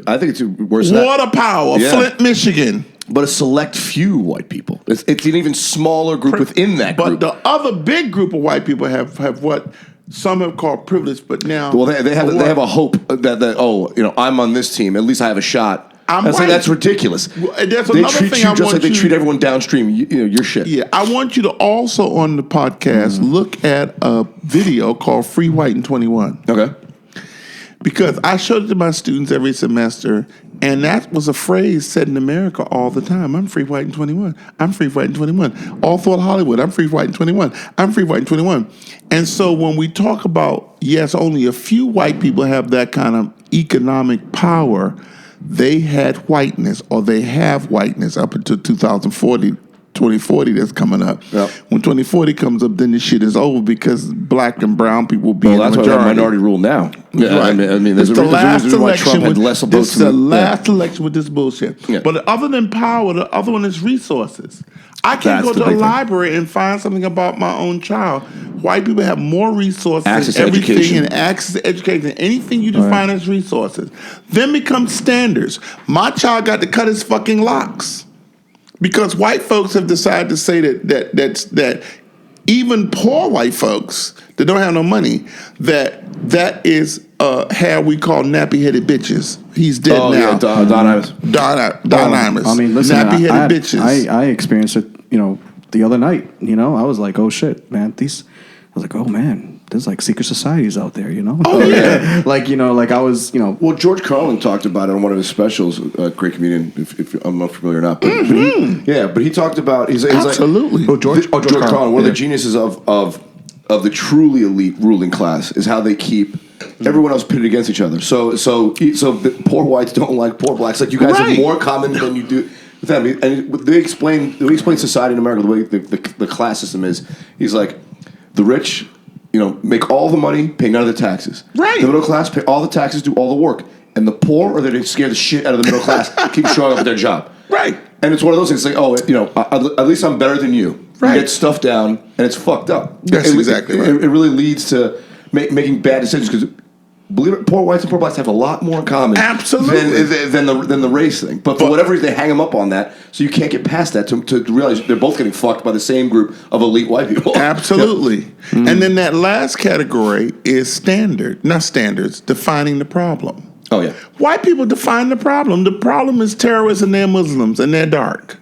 I think it's worse than that. Water power. Yeah. Flint, Michigan. But a select few white people. It's an even smaller group within that group. But the other big group of white people have what some have called privilege, but now... Well, they have a hope that I'm on this team. At least I have a shot. That's ridiculous. That's they treat you just like they treat everyone downstream. Your shit. Yeah, I want you to also on the podcast look at a video called Free White in 21. Okay. Because I showed it to my students every semester, and that was a phrase said in America all the time. I'm free white in 21. I'm free white in 21. All throughout Hollywood, I'm free white in 21. I'm free white in 21. And so when we talk about, yes, only a few white people have that kind of economic power, they had whiteness, or they have whiteness up until 2040 that's coming up. Yep. When 2040 comes up, then the shit is over because black and brown people will be in the majority. That's why minority rule now. Yeah, right. I mean, there's a reason why Trump had less votes. This is the last election with this bullshit. Yeah. But other than power, the other one is resources. I can't go to a library and find something about my own child. White people have more resources, access everything, education. And access to education, anything you define as resources. Then becomes standards. My child got to cut his fucking locks. Because white folks have decided to say that even poor white folks that don't have no money, that is hair we call nappy-headed bitches. He's dead now. Yeah, Don Imus. Don Imus. I mean, listen, nappy-headed bitches. I experienced it, the other night. I was like, oh shit, man. I was like, oh man, there's like secret societies out there, you know? Oh, yeah. Like, you know, like I was, you know. Well, George Carlin talked about it on one of his specials, a great comedian, if I'm not familiar or not. But, but he talked about, he's Absolutely. like, George Carlin, one of the geniuses of the truly elite ruling class is how they keep everyone else pitted against each other. So the poor whites don't like poor blacks. Like, you guys have more common than you do. And they explain society in America, the way the class system is. He's like, the rich, you know, make all the money, pay none of the taxes. Right. The middle class pay all the taxes, do all the work. And the poor, or they scare the shit out of the middle class, keep showing up at their job. Right. And it's one of those things, like, oh, you know, at least I'm better than you. Right. You get stuff down, and it's fucked up. That's exactly right. It really leads to making bad decisions, because believe it, poor whites and poor blacks have a lot more in common. Absolutely. Than the race thing. But for whatever reason, they hang them up on that, so you can't get past that to realize they're both getting fucked by the same group of elite white people. Absolutely. Yep. Mm-hmm. And then that last category is defining the problem. Oh, yeah. White people define the problem. The problem is terrorists and they're Muslims and they're dark.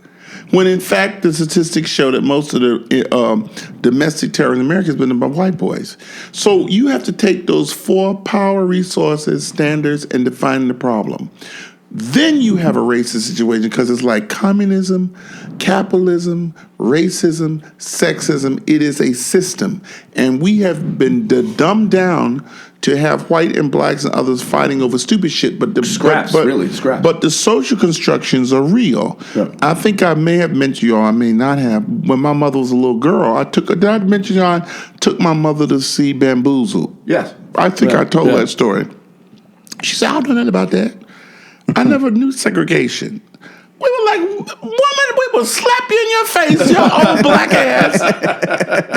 When in fact, the statistics show that most of the domestic terror in America has been by white boys. So you have to take those 4 power resources, standards, and define the problem. Then you have a racist situation, because it's like communism, capitalism, racism, sexism. It is a system. And we have been dumbed down to have white and blacks and others fighting over stupid shit. But the scraps. But the social constructions are real. Yeah. I think I may have mentioned y'all, I may not have. When my mother was a little girl, did I mention y'all, I took my mother to see Bamboozled? Yes. I think I told that story. She said, I don't know nothing about that. I never knew segregation. We were like, woman, we will slap you in your face, your old black ass.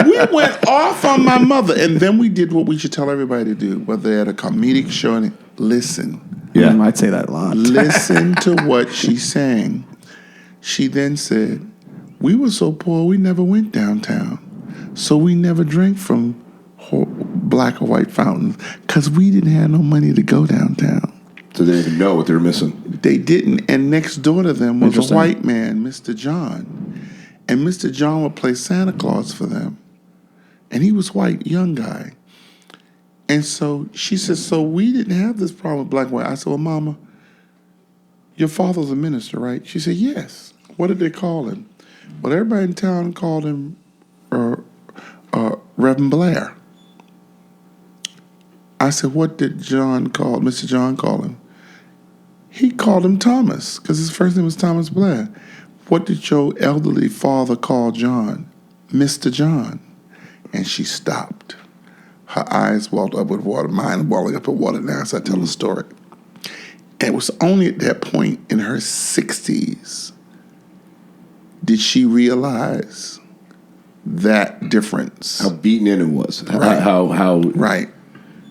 We went off on my mother, and then we did what we should tell everybody to do, whether they're at a comedic show, and listen. Yeah, I'd say that a lot. Listen to what she's saying. She then said, we were so poor, we never went downtown. So we never drank from black or white fountains, because we didn't have no money to go downtown. So they didn't even know what they were missing. They didn't. And next door to them was a white man, Mr. John. And Mr. John would play Santa Claus for them. And he was white, young guy. And so she said, so we didn't have this problem with black and white. I said, well, Mama, your father's a minister, right? She said, yes. What did they call him? Well, everybody in town called him Reverend Blair. I said, what did Mr. John call him? He called him Thomas, because his first name was Thomas Blair. What did your elderly father call John? Mr. John. And she stopped. Her eyes welled up with water, mine welling up with water now as I tell the story. And it was only at that point in her 60s did she realize that difference. How beaten in it was. Right. How right.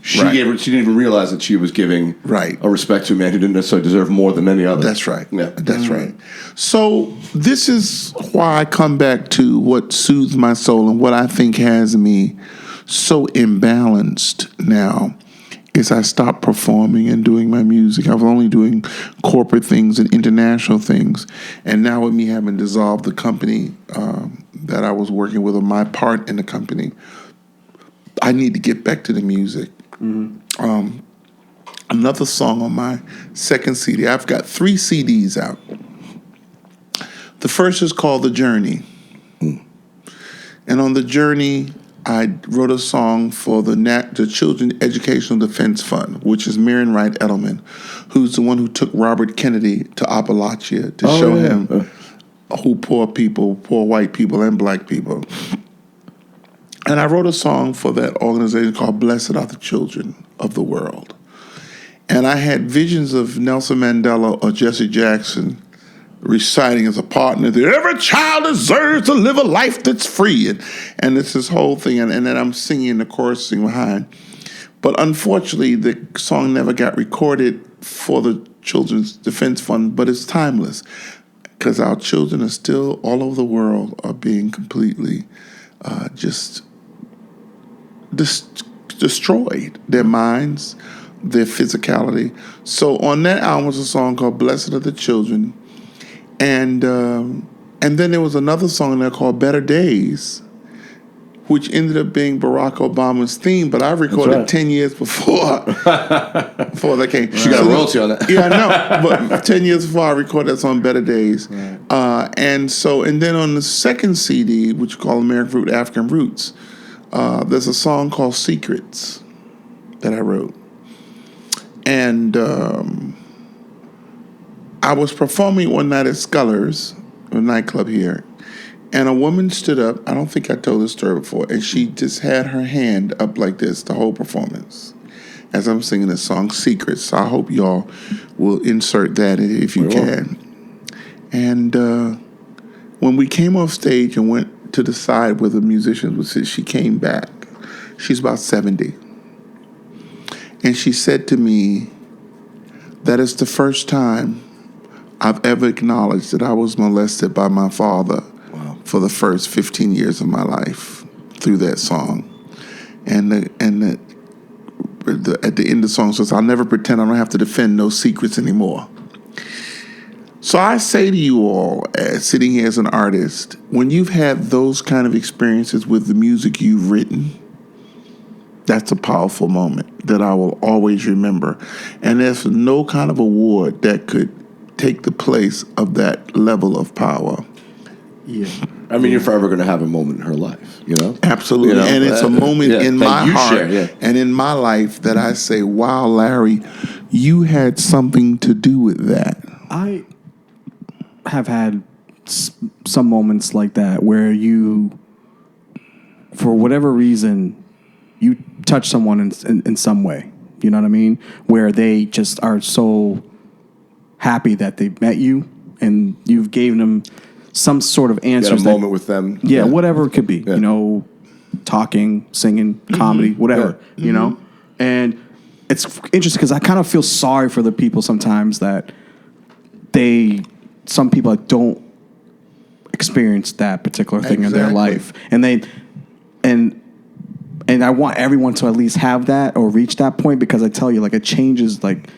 She didn't even realize that she was giving a respect to a man who didn't necessarily deserve more than any other. That's right. Yeah. That's right. So this is why I come back to what soothes my soul and what I think has me so imbalanced now is I stopped performing and doing my music. I was only doing corporate things and international things. And now with me having dissolved the company that I was working with, or my part in the company, I need to get back to the music. Mm-hmm. Another song on my second CD. I've got 3 CDs out. The first is called The Journey. And on The Journey, I wrote a song for the Children's Educational Defense Fund, which is Marion Wright Edelman, who's the one who took Robert Kennedy to Appalachia to show him who poor white people and black people. And I wrote a song for that organization called Blessed Are the Children of the World. And I had visions of Nelson Mandela or Jesse Jackson reciting as a partner that every child deserves to live a life that's free. And it's this whole thing. And then I'm singing the chorus behind. But unfortunately, the song never got recorded for the Children's Defense Fund, but it's timeless because our children are still all over the world are being completely destroyed, their minds, their physicality. So on that album was a song called Blessed Are the Children. And then there was another song there called Better Days. which ended up being Barack Obama's theme, but I recorded 10 years before that came. She got a royalty on that. Yeah, I know. But 10 years before I recorded that song, Better Days. Right. And then on the second CD, which we call American Fruit, African Roots, there's a song called Secrets that I wrote. And I was performing one night at Scullers, a nightclub here. And a woman stood up, I don't think I told this story before, and she just had her hand up like this the whole performance as I'm singing this song, Secrets. So I hope y'all will insert that if you can. And when we came off stage and went to the side where the musicians would sit, she came back. She's about 70. And she said to me, that is the first time I've ever acknowledged that I was molested by my father. For the first 15 years of my life through that song. And at the end of the song says, I'll never pretend I don't have to defend no secrets anymore. So I say to you all, sitting here as an artist, when you've had those kind of experiences with the music you've written, that's a powerful moment that I will always remember. And there's no kind of award that could take the place of that level of power. Yeah. I mean, you're forever going to have a moment in her life, you know? Absolutely. You know, and it's a moment in my heart and in my life that I say, wow, Larry, you had something to do with that. I have had some moments like that where you, for whatever reason, you touch someone in some way. You know what I mean? Where they just are so happy that they met you and you've given them some sort of answers. You had a moment with them. Yeah, whatever it could be. Yeah. You know, talking, singing, comedy, whatever. Yeah. You know? And it's interesting because I kind of feel sorry for the people sometimes that some people don't experience that particular thing in their life. And I want everyone to at least have that or reach that point because I tell you, like, it changes, like,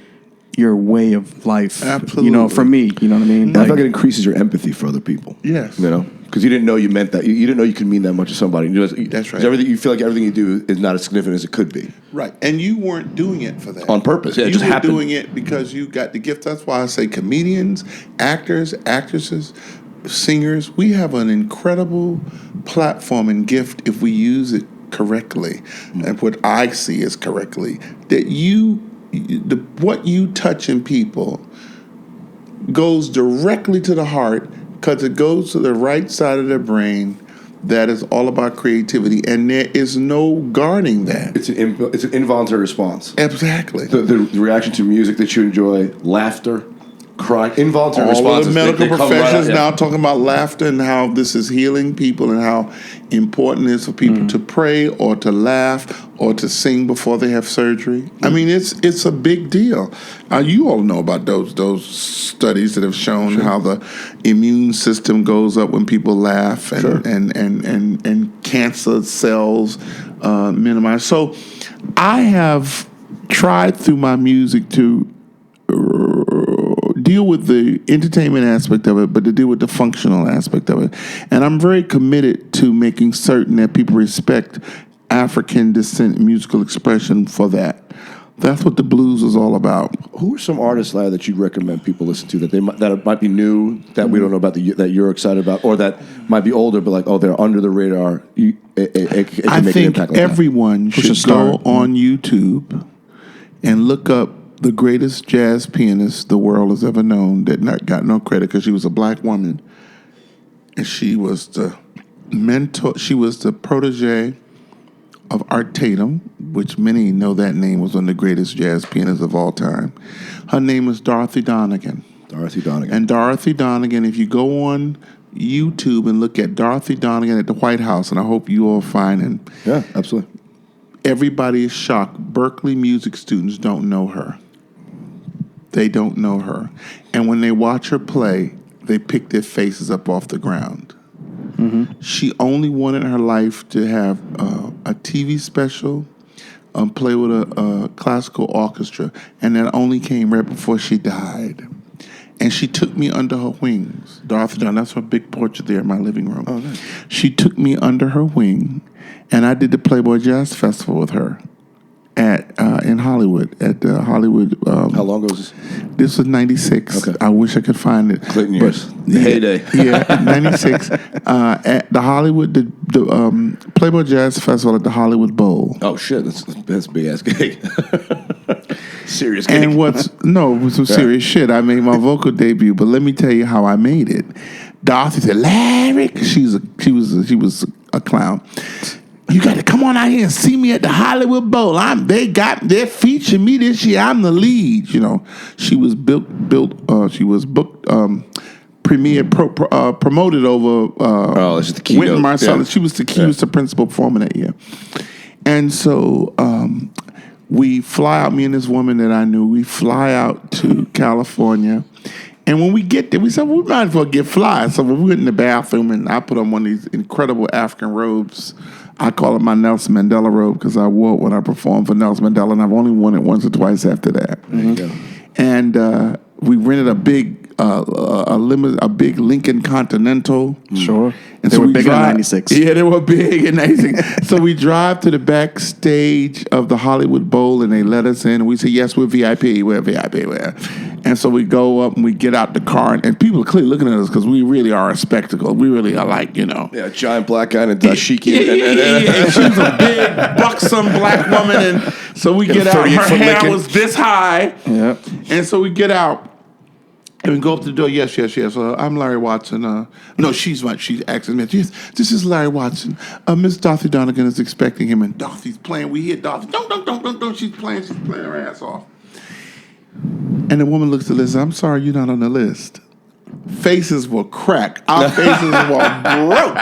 your way of life. Absolutely. You know, for me, you know what I mean? I feel like it increases your empathy for other people. Yes. You know? Because you didn't know you meant that. You didn't know you could mean that much to somebody. That's right. You feel like everything you do is not as significant as it could be. Right. And you weren't doing it for that. On purpose. Yeah, you it just were happened. doing it because you got the gift. That's why I say comedians, actors, actresses, singers, we have an incredible platform and gift if we use it correctly. And what I see is correctly. That what you touch in people goes directly to the heart because it goes to the right side of their brain that is all about creativity, and there is no guarding that. It's an involuntary response. Exactly. The reaction to music that you enjoy, laughter, crying, involuntary responses. All of the medical professions right now talking about laughter and how this is healing people and how important it is for people to pray or to laugh or to sing before they have surgery. I mean, it's a big deal. You all know about those studies that have shown how the immune system goes up when people laugh and cancer cells minimize. So I have tried through my music to deal with the entertainment aspect of it, but to deal with the functional aspect of it. And I'm very committed to making certain that people respect African descent musical expression for that. That's what the blues is all about. Who are some artists, Larry, that you'd recommend people listen to that might be new, that we don't know about, that you're excited about, or that might be older, but like, they're under the radar? It can I make think an impact like everyone should go on YouTube and look up the greatest jazz pianist the world has ever known that got no credit because she was a black woman. And she was the mentor, she was the protege of Art Tatum, which many know that name, was one of the greatest jazz pianists of all time. Her name is Dorothy Donegan. And Dorothy Donegan, if you go on YouTube and look at Dorothy Donegan at the White House, and I hope you all find it. Yeah, absolutely. Everybody is shocked. Berkeley music students don't know her. They don't know her. And when they watch her play, they pick their faces up off the ground. Mm-hmm. She only wanted in her life to have a TV special, play with a classical orchestra, and that only came right before she died. And she took me under her wings. Dorothy Dunn, that's her big portrait there in my living room. Oh, nice. She took me under her wing, and I did the Playboy Jazz Festival with her in Hollywood, at the Hollywood. How long ago was this? This was 96. Okay. I wish I could find it. Clinton years. The heyday. Yeah, 96. At the Hollywood, the Playboy Jazz Festival at the Hollywood Bowl. Oh, shit. That's a big-ass gig. Serious gig. And it was some serious shit. I made my vocal debut, but let me tell you how I made it. Dorothy said, "Larry," she was a clown. "You got to come on out here and see me at the Hollywood Bowl. They're featuring me this year. I'm the lead." You know, she was she was booked, promoted over. This is the keynote. Wynton Marsalis. Yeah. She was the principal performer that year, and so we fly out. Me and this woman that I knew, we fly out to California. And when we get there, we said, well, we might as well get fly. So we went in the bathroom, and I put on one of these incredible African robes. I call it my Nelson Mandela robe because I wore it when I performed for Nelson Mandela, and I've only worn it once or twice after that. There you go. And we rented a big Lincoln Continental. Sure. And they so were we big drive, in 96. Yeah, they were big in 96. So we drive to the backstage of the Hollywood Bowl, and they let us in. And we say, yes, we're VIP. We're VIP. And so we go up, and we get out the car. And people are clearly looking at us because we really are a spectacle. We really are like, you know. Yeah, giant black guy and a dashiki. And she's a big, buxom black woman. And so we get out. Her hair was this high. Yep. And so we get out. And we go up to the door. Yes. I'm Larry Watson. No, she's asking me. Yes, this is Larry Watson. Miss Dorothy Donegan is expecting him, and Dorothy's playing. We hear Dorothy. Don't. She's playing her ass off. And the woman looks at the list. I'm sorry, you're not on the list. Faces were cracked. Our faces were broke.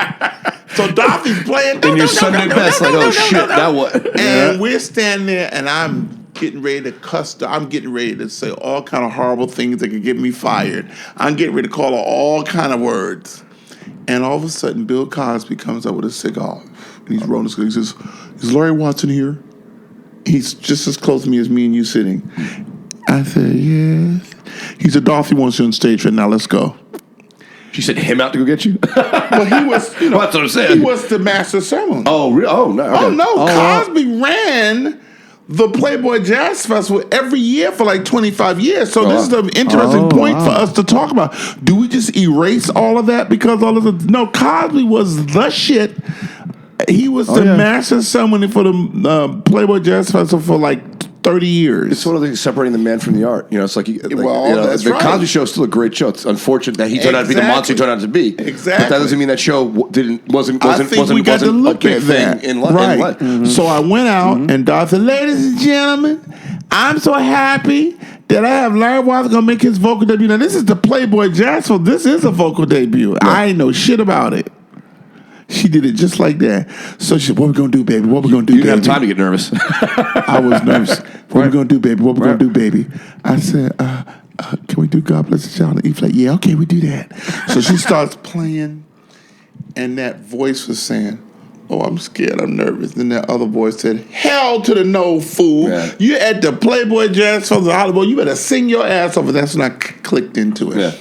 So Dorothy's playing. And your Sunday best, like, oh shit, now what? And we're standing there, and I'm getting ready to cuss her. I'm getting ready to say all kind of horrible things that could get me fired. I'm getting ready to call her all kind of words. And all of a sudden, Bill Cosby comes up with a cigar. And he's rolling his cigar. He says, "Is Larry Watson here?" He's just as close to me as me and you sitting. I said, "Yes." He said, "Dorothy wants you on stage right now. Let's go." She sent him out to go get you? Well, he was, that's what I'm saying. He was the master of ceremony. Oh, really? Oh, no. Okay. Oh, no. Cosby ran the Playboy Jazz Festival every year for like 25 years. So this is an interesting point for us to talk about. Do we just erase all of that because all of the... No, Cosby was the shit. He was the master of ceremony for the Playboy Jazz Festival for like 30 years. It's one of the things separating the man from the art. You know, it's like, that's the right. Cosby Show is still a great show. It's unfortunate that he turned out to be the monster he turned out to be. Exactly. But that doesn't mean that show wasn't we got to look a big at that. thing in life. Right. Mm-hmm. So I went out and Doc said, "Ladies and gentlemen, I'm so happy that I have Larry Watson going to make his vocal debut." Now, this is the Playboy Jazz, so this is a vocal debut. Yeah. I ain't know shit about it. She did it just like that. So she said, "What we gonna do, baby? What we gonna do, baby?" You didn't have time to get nervous. I was nervous. What we gonna do, baby? What we gonna do, baby? I said, "Can we do God Bless the Child?" And Eve's like, "Yeah, okay, we do that." So she starts playing, and that voice was saying, "Oh, I'm scared, I'm nervous." Then that other voice said, "Hell to the no, fool. Yeah. You're at the Playboy Jazz Festival of Hollywood. You better sing your ass off." And that's when I clicked into it. Yeah.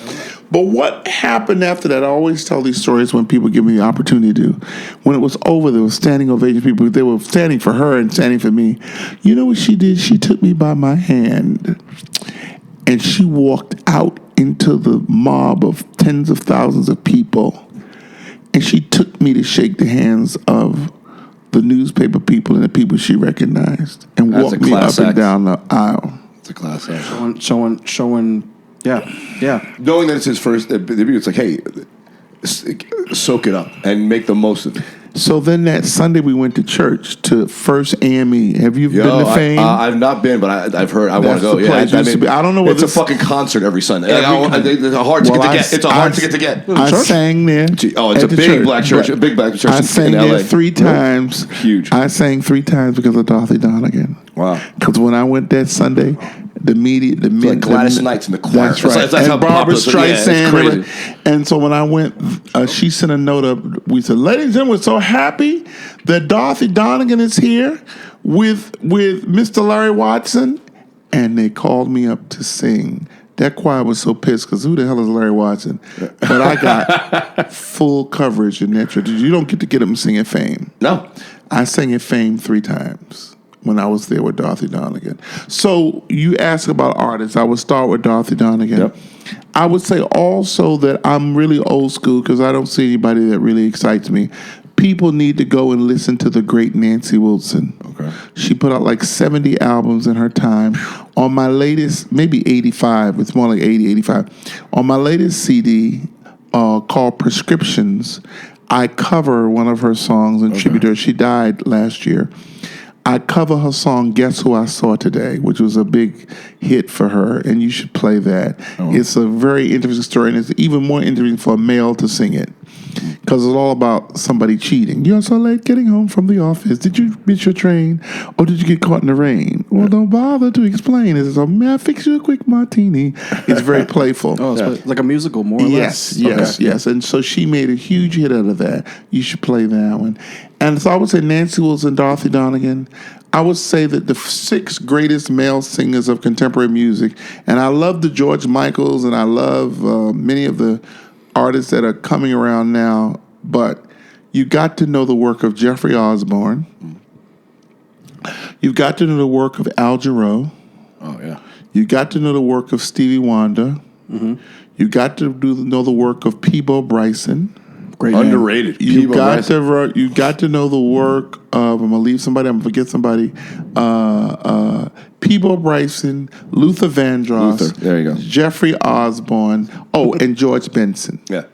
But what happened after that, I always tell these stories when people give me the opportunity to. When it was over, there was standing ovation people. They were standing for her and standing for me. You know what she did? She took me by my hand, and she walked out into the mob of tens of thousands of people, and she took me to shake the hands of the newspaper people and the people she recognized, and walked me up and down the aisle. It's a class act. Showing. Yeah. Knowing that it's his first debut, it's like, hey, soak it up and make the most of it. So then that Sunday we went to church to First AME. Have you been to Fame? I've not been, but I've heard. I want to go. Yeah, I don't know what it's a fucking concert every Sunday. It's hard to get. I sang there. Oh, it's a big black church. A big black church. I sang there 3 times. Huge. I sang 3 times because of Dorothy Donegan. Wow. Because when I went that Sunday, the media, like Gladys Knight's in the choir. That's right. That's and Barbara Streisand. And so when I went, she sent a note up. We said, "Ladies and gentlemen, we're so happy that Dorothy Donegan is here with Mr. Larry Watson." And they called me up to sing That choir was so pissed because who the hell is Larry Watson? But I got full coverage in that church. You don't get to get up and sing at Fame. No. I sang at Fame 3 times when I was there with Dorothy Donegan. So you ask about artists. I would start with Dorothy Donegan. Yep. I would say also that I'm really old school because I don't see anybody that really excites me. People need to go and listen to the great Nancy Wilson. Okay. She put out like 70 albums in her time. On my latest, maybe 85, it's more like 80, 85. On my latest CD called Prescriptions, I cover one of her songs and tribute to her. She died last year. I cover her song Guess Who I Saw Today, which was a big hit for her, and you should play that. It's a very interesting story, and it's even more interesting for a male to sing it because it's all about somebody cheating. You're so late getting home from the office. Did you miss your train, or did you get caught in the rain? Well, don't bother to explain. It's a, may I fix you a quick martini? It's very playful. It's like a musical, more or less. Yes. And so she made a huge hit out of that. You should play that one. And so I would say Nancy Wilson, Dorothy Donegan. I would say that the 6 greatest male singers of contemporary music, and I love the George Michaels, and I love many of the artists that are coming around now, but you got to know the work of Jeffrey Osborne. You've got to know the work of Al Jarreau. Oh, yeah. You got to know the work of Stevie Wonder. Mm-hmm. You got to know the work of Peabo Bryson. Great Underrated. You got to know the work of, I'm going to leave somebody, I'm going to forget somebody, Peabo Bryson, Luther Vandross, there you go. Jeffrey Osborne, and George Benson. Yeah.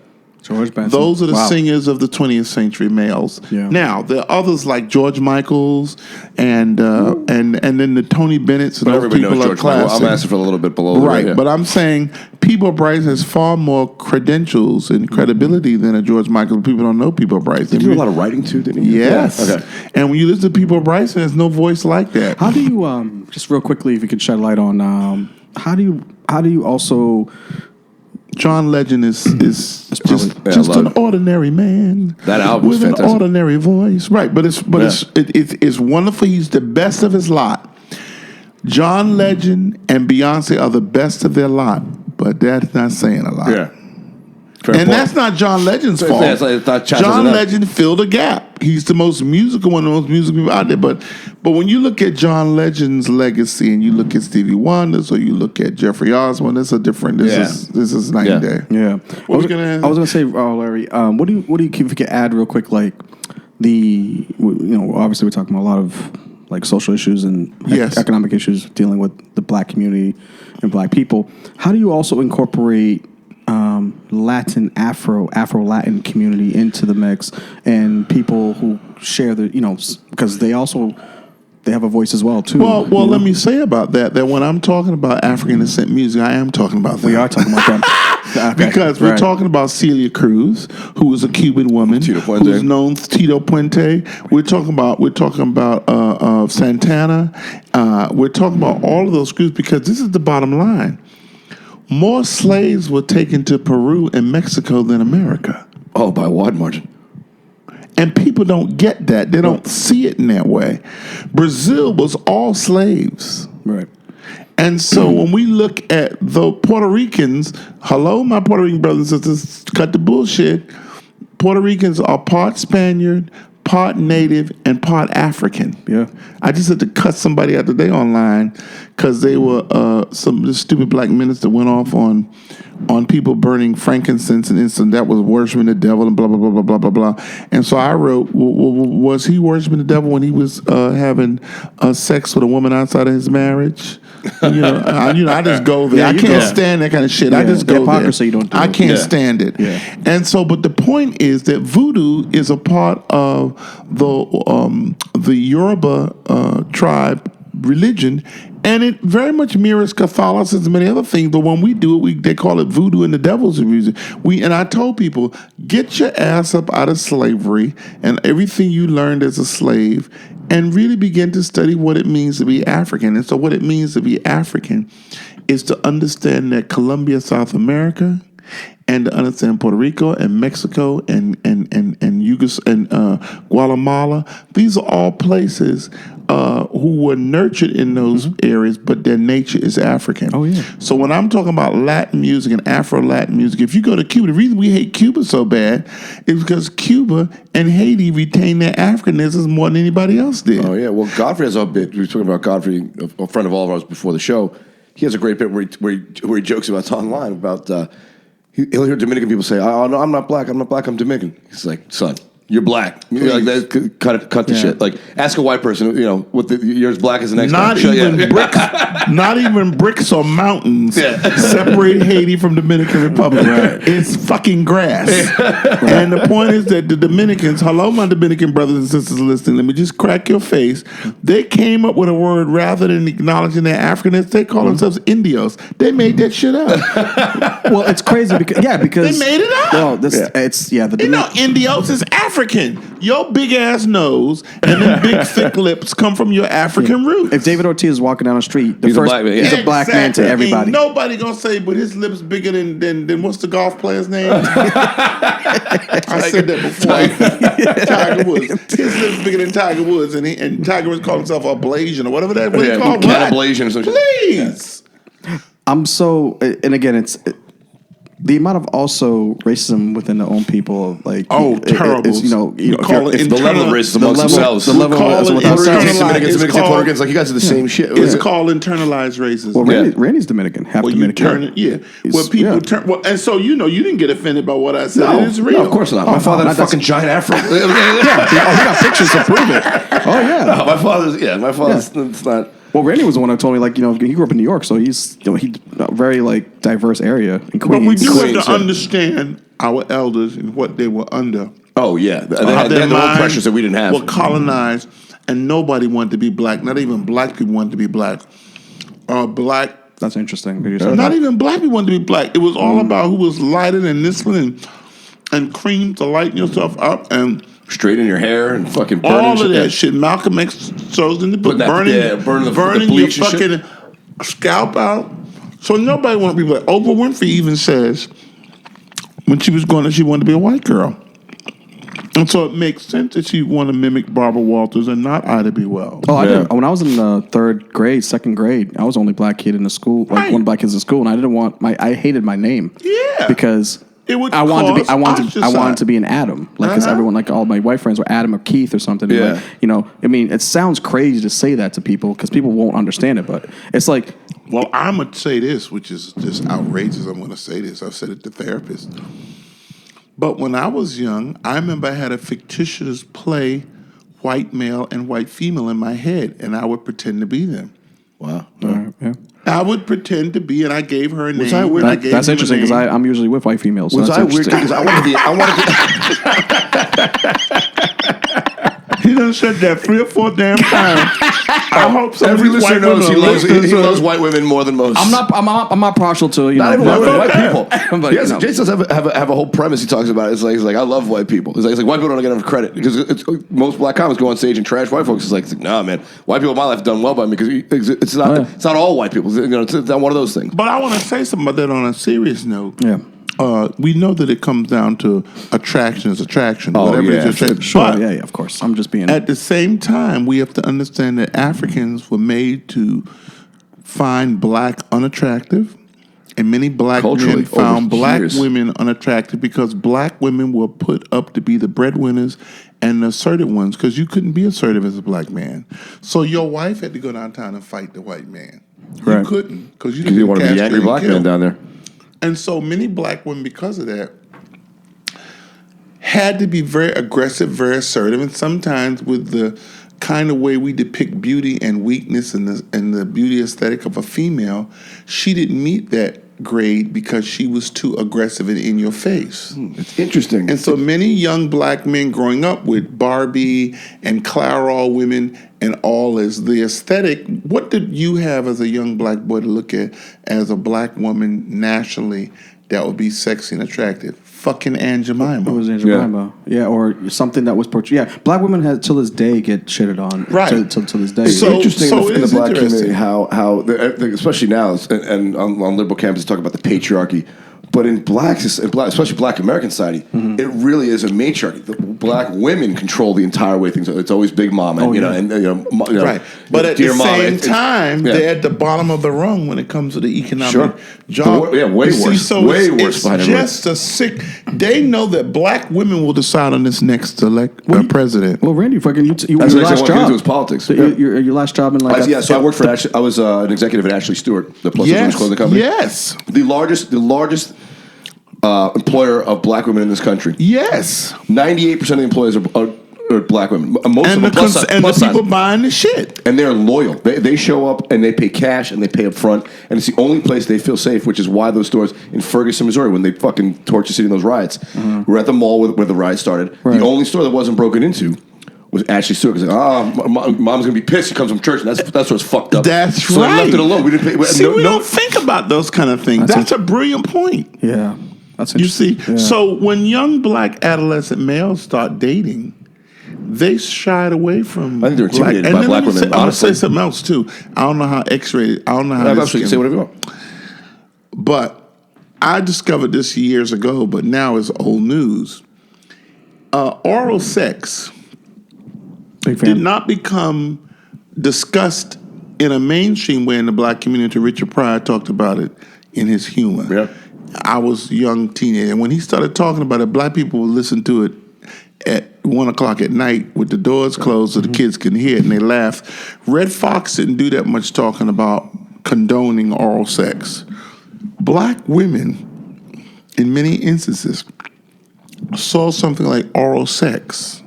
George Benson. Those are the singers of the 20th century males. Yeah. Now, there are others like George Michaels and then the Tony Bennett's. But those everybody knows people are George Michael. classic. I'm asking for a little bit below Right, here. but I'm saying Peabo Bryson has far more credentials and credibility than a George Michael. People don't know Peabo Bryson. Did you do a lot of writing too, didn't you? Yes. Yeah. Okay. And when you listen to Peabo Bryson, there's no voice like that. How do you just real quickly, if you could shed light on how do you also John Legend is just an an ordinary man. That album's with fantastic. an ordinary voice, right? But it's wonderful. He's the best of his lot. John Legend and Beyonce are the best of their lot, but that's not saying a lot. Yeah. That's not John Legend's fault. It's not John Legend filled a gap. He's the most musical, one of the most musical people out there. But when you look at John Legend's legacy and you look at Stevie Wonder's or you look at Jeffrey Osborne, this is night and day. Yeah. I was gonna say, Larry, what do you if you could add real quick, like obviously we're talking about a lot of like social issues and economic issues dealing with the black community and black people. How do you also incorporate Latin, Afro-Latin community into the mix and people who share because they have a voice as well too. Well, let me say about that when I'm talking about African descent music, I am talking about that. We are talking about that. Okay. Because we're talking about Celia Cruz, who is a Cuban woman who's known Tito Puente. We're talking about Santana. We're talking about all of those groups because this is the bottom line. More slaves were taken to Peru and Mexico than America. Oh, by a wide margin. And people don't get that. They don't see it in that way. Brazil was all slaves. Right. And so when we look at the Puerto Ricans, hello, my Puerto Rican brothers and sisters, cut the bullshit. Puerto Ricans are part Spaniard, part Native, and part African. Yeah. I just had to cut somebody out today online because they were some stupid black minister went off on people burning frankincense and incense that was worshiping the devil and blah blah blah blah blah blah blah. And so I wrote, was he worshiping the devil when he was having sex with a woman outside of his marriage? I just go there. I can't stand that kind of shit. I just go there. Hypocrisy, you don't do I it. can't stand it. Yeah. And so, but the point is that voodoo is a part of the Yoruba tribe religion, and it very much mirrors Catholicism and many other things. But when we do it, they call it voodoo and the devil's music. And I told people, get your ass up out of slavery and everything you learned as a slave, and really begin to study what it means to be African. And so, what it means to be African is to understand that Colombia, South America, and to understand Puerto Rico and Mexico and Guatemala. These are all places who were nurtured in those areas, but their nature is African. Oh, yeah. So when I'm talking about Latin music and Afro-Latin music, if you go to Cuba, the reason we hate Cuba so bad is because Cuba and Haiti retain their Africanism more than anybody else did. Oh, yeah. Well, Godfrey has a bit. We were talking about Godfrey, a friend of all of ours before the show. He has a great bit where he jokes about online about he'll hear Dominican people say, "Oh no, I'm not black. I'm not black. I'm Dominican." He's like, "Son, you're black. Like that, cut the shit. Like, ask a white person, you're as black as the next not guy. Even bricks, not even bricks or mountains separate Haiti from Dominican Republic. Right. It's fucking grass. And the point is that the Dominicans, hello, my Dominican brothers and sisters listening, let me just crack your face. They came up with a word rather than acknowledging their Africanness. They call themselves Indios. They made that shit up. Well, it's crazy because they made it up. Well, Indios is African. Your big ass nose and them big thick lips come from your African roots. If David Ortiz is walking down the street, he's a black man to everybody. Ain't nobody gonna say, but his lips bigger than what's the golf player's name? I said that before. Tiger Woods. His lips bigger than Tiger Woods, and Tiger Woods called himself a Blasian or whatever that. What do you call Cat Blasian or something? Please. I'm so, and again, it's. The amount of also racism within the own people, like terrible. You call it the level of racism amongst themselves. The level of racism amongst themselves. Dominicans, Puerto Ricans, like you guys are the same shit. It's called internalized racism. Well, Randy's Dominican, half Dominican. People turn. Well, and so you didn't get offended by what I said. No, it's real. No, of course not. My father had a fucking giant afro. He got pictures to prove it. Oh yeah. No, my father's. It's not. Well, Randy was the one who told me, he grew up in New York, so he's a very diverse area in Queens. But we do have to understand our elders and what they were under. Oh yeah, they had their own pressures that we didn't have. Were colonized, and nobody wanted to be black. Not even black people wanted to be black. Black. That's interesting. Not even black people wanted to be black. It was all about who was lighter than this one and cream to lighten yourself up and. Straighten your hair and fucking burning all of that shit. Malcolm X shows in the book. Burning your fucking scalp out. So nobody wanted to be black. Oprah Winfrey even says when she was going, she wanted to be a white girl. And so it makes sense that she wanted to mimic Barbara Walters and not Ida B. Wells. Oh, I did. When I was in second grade, I was the only black kid in the school, one of the black kids in school, and I hated my name. Yeah. Because I wanted to be an Adam, because everyone, all my white friends were Adam or Keith or something. Yeah. It sounds crazy to say that to people because people won't understand it, but it's like. Well, I'm gonna say this, which is just outrageous. I'm gonna say this. I've said it to therapists. But when I was young, I remember I had a fictitious play, white male and white female in my head, and I would pretend to be them. Wow. Yeah. I would pretend to be, and I gave her a name. That's interesting because I'm usually with white females. So was I weird because I wanted to. He done said that 3 or 4 damn times. I hope some every listener knows he loves white women more than most. I'm not partial to not even white people. But, Jason does have a whole premise he talks about. It's like I love white people. It's like white people don't get enough credit because most black comics go on stage and trash white folks. It's like nah, man, white people in my life have done well by me because it's not all white people. It's not one of those things. But I want to say something about that on a serious note. Yeah. We know that it comes down to attraction is attraction. Oh, whatever yeah, is attraction. Sure, yeah, of course. I'm just being. At the same time, we have to understand that Africans were made to find black unattractive, and many black men found black women unattractive because black women were put up to be the breadwinners and the assertive ones because you couldn't be assertive as a black man. So your wife had to go downtown and fight the white man. Right. You couldn't because you didn't want to be the angry black man down there. And so many black women, because of that, had to be very aggressive, very assertive, and sometimes with the kind of way we depict beauty and weakness and the beauty aesthetic of a female, she didn't meet that grade because she was too aggressive and in your face. It's interesting. And so many young black men growing up with Barbie and Clairol women and all as the aesthetic, what did you have as a young black boy to look at as a black woman nationally that would be sexy and attractive? Fucking Aunt Jemima. It was Aunt Jemima. Yeah, or something that was portrayed. Yeah, black women have till this day get shitted on. Right. To this day. It's interesting in the black community how especially now and on liberal campus talk about the patriarchy. But in especially Black American society, it really is a matriarchy. The Black women control the entire way things are. It's always Big Mama, right. But at the same time, they're at the bottom of the rung when it comes to the economic job. Way worse. So way worse. It's just a sick. They know that Black women will decide on this next president. Well, Randy, you That's your what last I job. Do is politics. So your last job in So I worked for. I was an executive at Ashley Stewart, the Plus Women's Clothing Company. Yes. The largest employer of Black women in this country. Yes. 98% of the employees are Black women. Most and of them the people buying the shit. And they're loyal. They show up and they pay cash and they pay up front. And it's the only place they feel safe, which is why those stores in Ferguson, Missouri, when they fucking torched the city in those riots, we're at the mall where the riots started. Right. The only store that wasn't broken into was Ashley Stewart. Because mom's gonna be pissed. She comes from church, and that's what's fucked up. That's so right. I left it alone. We didn't pay. We don't think about those kind of things. That's a brilliant point. Yeah. That's you see, so when young Black adolescent males start dating, they shied away from. I think they're intimidated by Black women. I'm gonna say something else too. I don't know how X-rated. I don't know how. You can say whatever you want. But I discovered this years ago, but now it's old news. Oral sex did not become discussed in a mainstream way in the Black community. Richard Pryor talked about it in his humor. Yeah. I was a young teenager, and when he started talking about it, Black people would listen to it at 1:00 at night with the doors closed so the kids couldn't hear it, and they laughed. Red Fox didn't do that much talking about condoning oral sex. Black women, in many instances, saw something like oral sex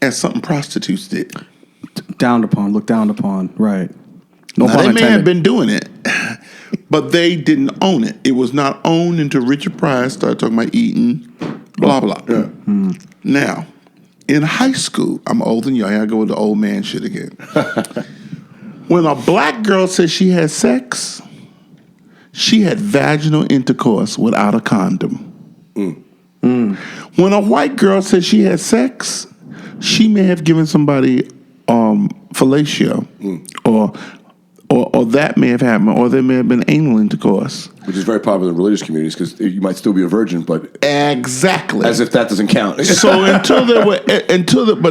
as something prostitutes did. Looked down upon, right. No now, they may have been doing it, but they didn't own it. It was not owned until Richard Pryor started talking about eating, blah, blah. Yeah. Now, in high school, I'm older than you. I gotta go with the old man shit again. When a Black girl said she had sex, she had vaginal intercourse without a condom. When a white girl said she had sex, she may have given somebody fellatio or that may have happened, or there may have been anal intercourse. Which is very popular in religious communities because you might still be a virgin, but exactly as if that doesn't count. So but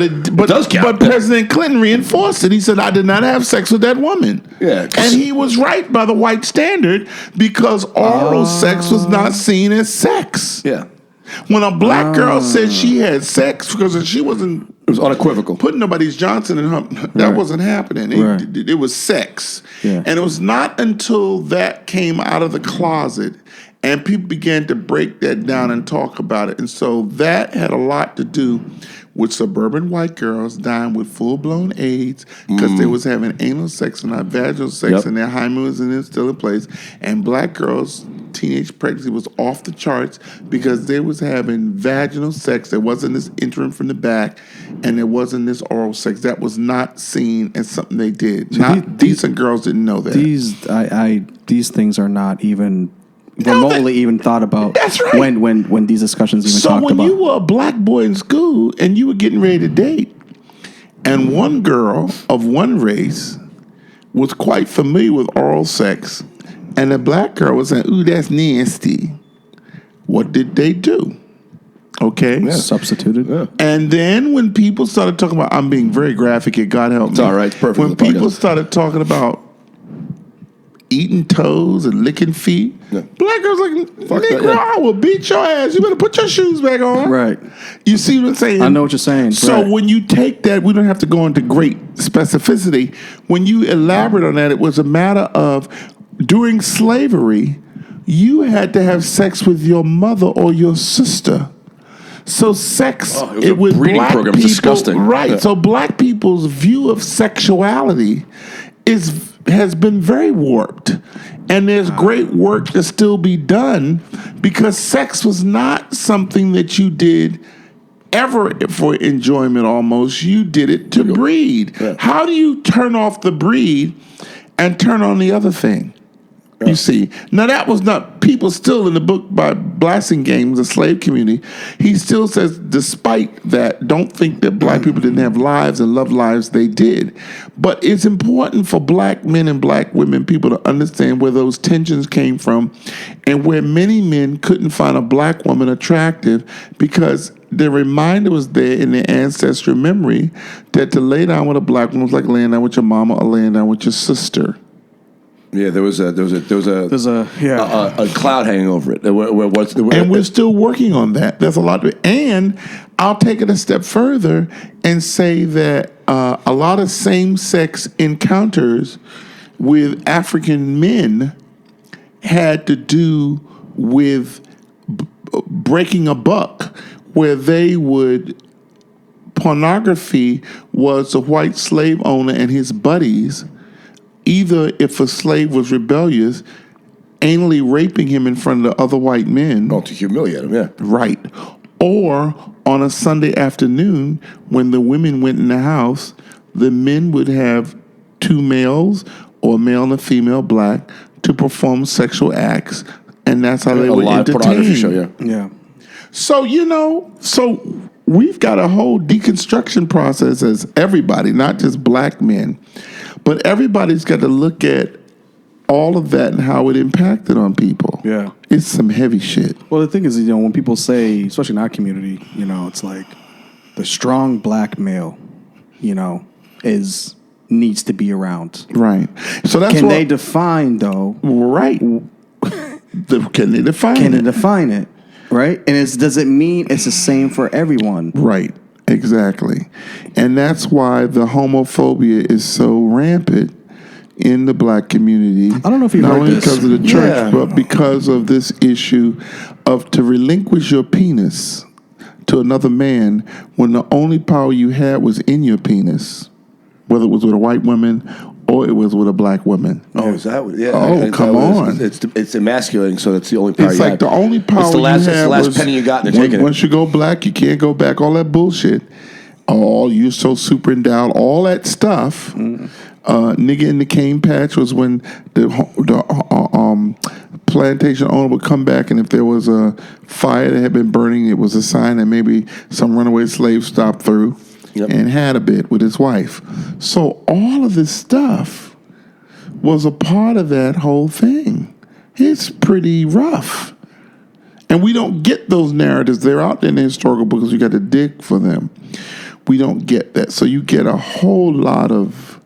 it does count. But President Clinton reinforced it. He said, "I did not have sex with that woman." Yeah, and he was right by the white standard because oral sex was not seen as sex. Yeah. When a Black girl said she had sex, because she wasn't... It was unequivocal. Putting nobody's Johnson in her... That wasn't happening. It was sex. Yeah. And it was not until that came out of the closet and people began to break that down and talk about it. And so that had a lot to do with suburban white girls dying with full-blown AIDS because they was having anal sex and not vaginal sex, and their hymen was still in place. And Black girls... teenage pregnancy was off the charts because they was having vaginal sex. There wasn't this interim from the back, and there wasn't this oral sex. That was not seen as something they did. So decent girls didn't know that. These things are not even remotely even thought about. That's right. When these discussions even talked about. So when you were a Black boy in school and you were getting ready to date, and one girl of one race was quite familiar with oral sex, and the Black girl was saying, "Ooh, that's nasty." What did they do? Okay. Yeah. Substituted. Yeah. And then when people started talking about, I'm being very graphic here, God help me. It's all right. It's perfect. When people started talking about eating toes and licking feet, Black girls like, "Nigga, I will beat your ass. You better put your shoes back on." Right. You see what I'm saying? I know what you're saying. So when you take that, we don't have to go into great specificity. When you elaborate on that, it was a matter of, during slavery, you had to have sex with your mother or your sister. So sex, it was a breeding Black program. People, disgusting. Right. Yeah. So Black people's view of sexuality has been very warped. And there's great work to still be done because sex was not something that you did ever for enjoyment almost. You did it to breed. Yeah. How do you turn off the breed and turn on the other thing? You see, now that was not, people still in the book by Blassingame, the slave community, he still says, despite that, don't think that black people didn't have lives and love lives, they did. But it's important for black men and black women, people to understand where those tensions came from and where many men couldn't find a black woman attractive because the reminder was there in their ancestral memory that to lay down with a black woman was like laying down with your mama or laying down with your sister. Yeah, there was a cloud hanging over it. And we're still working on that. There's a lot to it. And I'll take it a step further and say that a lot of same-sex encounters with African men had to do with breaking a buck, where they would, pornography was a white slave owner and his buddies, either if a slave was rebellious, anally raping him in front of the other white men. Oh, to humiliate him, yeah. Right. Or on a Sunday afternoon, when the women went in the house, the men would have two males, or a male and a female black, to perform sexual acts, and that's how they would entertain. A live pornography show, yeah. Yeah. So, we've got a whole deconstruction process as everybody, not just black men. But everybody's got to look at all of that and how it impacted on people. Yeah. It's some heavy shit. Well, the thing is, when people say, especially in our community, it's like the strong black male, needs to be around. Right. So that's Can they define, though? Right. Can they define it? Can they define it? Right? And does it mean it's the same for everyone? Right. Exactly. And that's why the homophobia is so rampant in the black community. I don't know if you've heard this. Not only because of the church, but because of this issue of to relinquish your penis to another man when the only power you had was in your penis, whether it was with a white woman or it was with a black woman. Oh, is that what? Yeah. Oh, come on. It's emasculating, so that's the only power it's you like had. the only power it's the last, you had it's the last was penny you got, and they're taking it. Once you go black, you can't go back. All that bullshit. Oh, you're so super endowed. All that stuff. Nigga in the cane patch was when the plantation owner would come back, and if there was a fire that had been burning, it was a sign that maybe some runaway slave stopped through. Yep. And had a bit with his wife. So all of this stuff was a part of that whole thing. It's pretty rough. And we don't get those narratives. They're out there in the historical books. You got to dig for them. We don't get that. So you get a whole lot of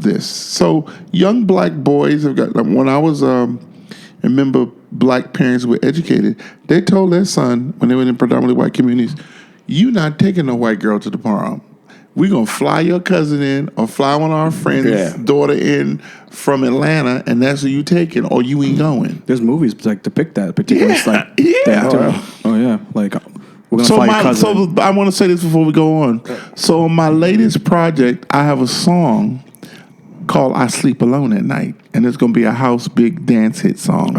this. So young black boys have got, when I was, remember black parents who were educated, they told their son when they were in predominantly white communities, you not taking a white girl to the prom. We're going to fly your cousin in or fly one of our friends' daughter in from Atlanta, and that's who you taking, or you ain't going. There's movies like depict that particular. Like we're gonna fly your cousin. So I want to say this before we go on. So on my latest project, I have a song called "I Sleep Alone at Night," and it's going to be a house big dance hit song,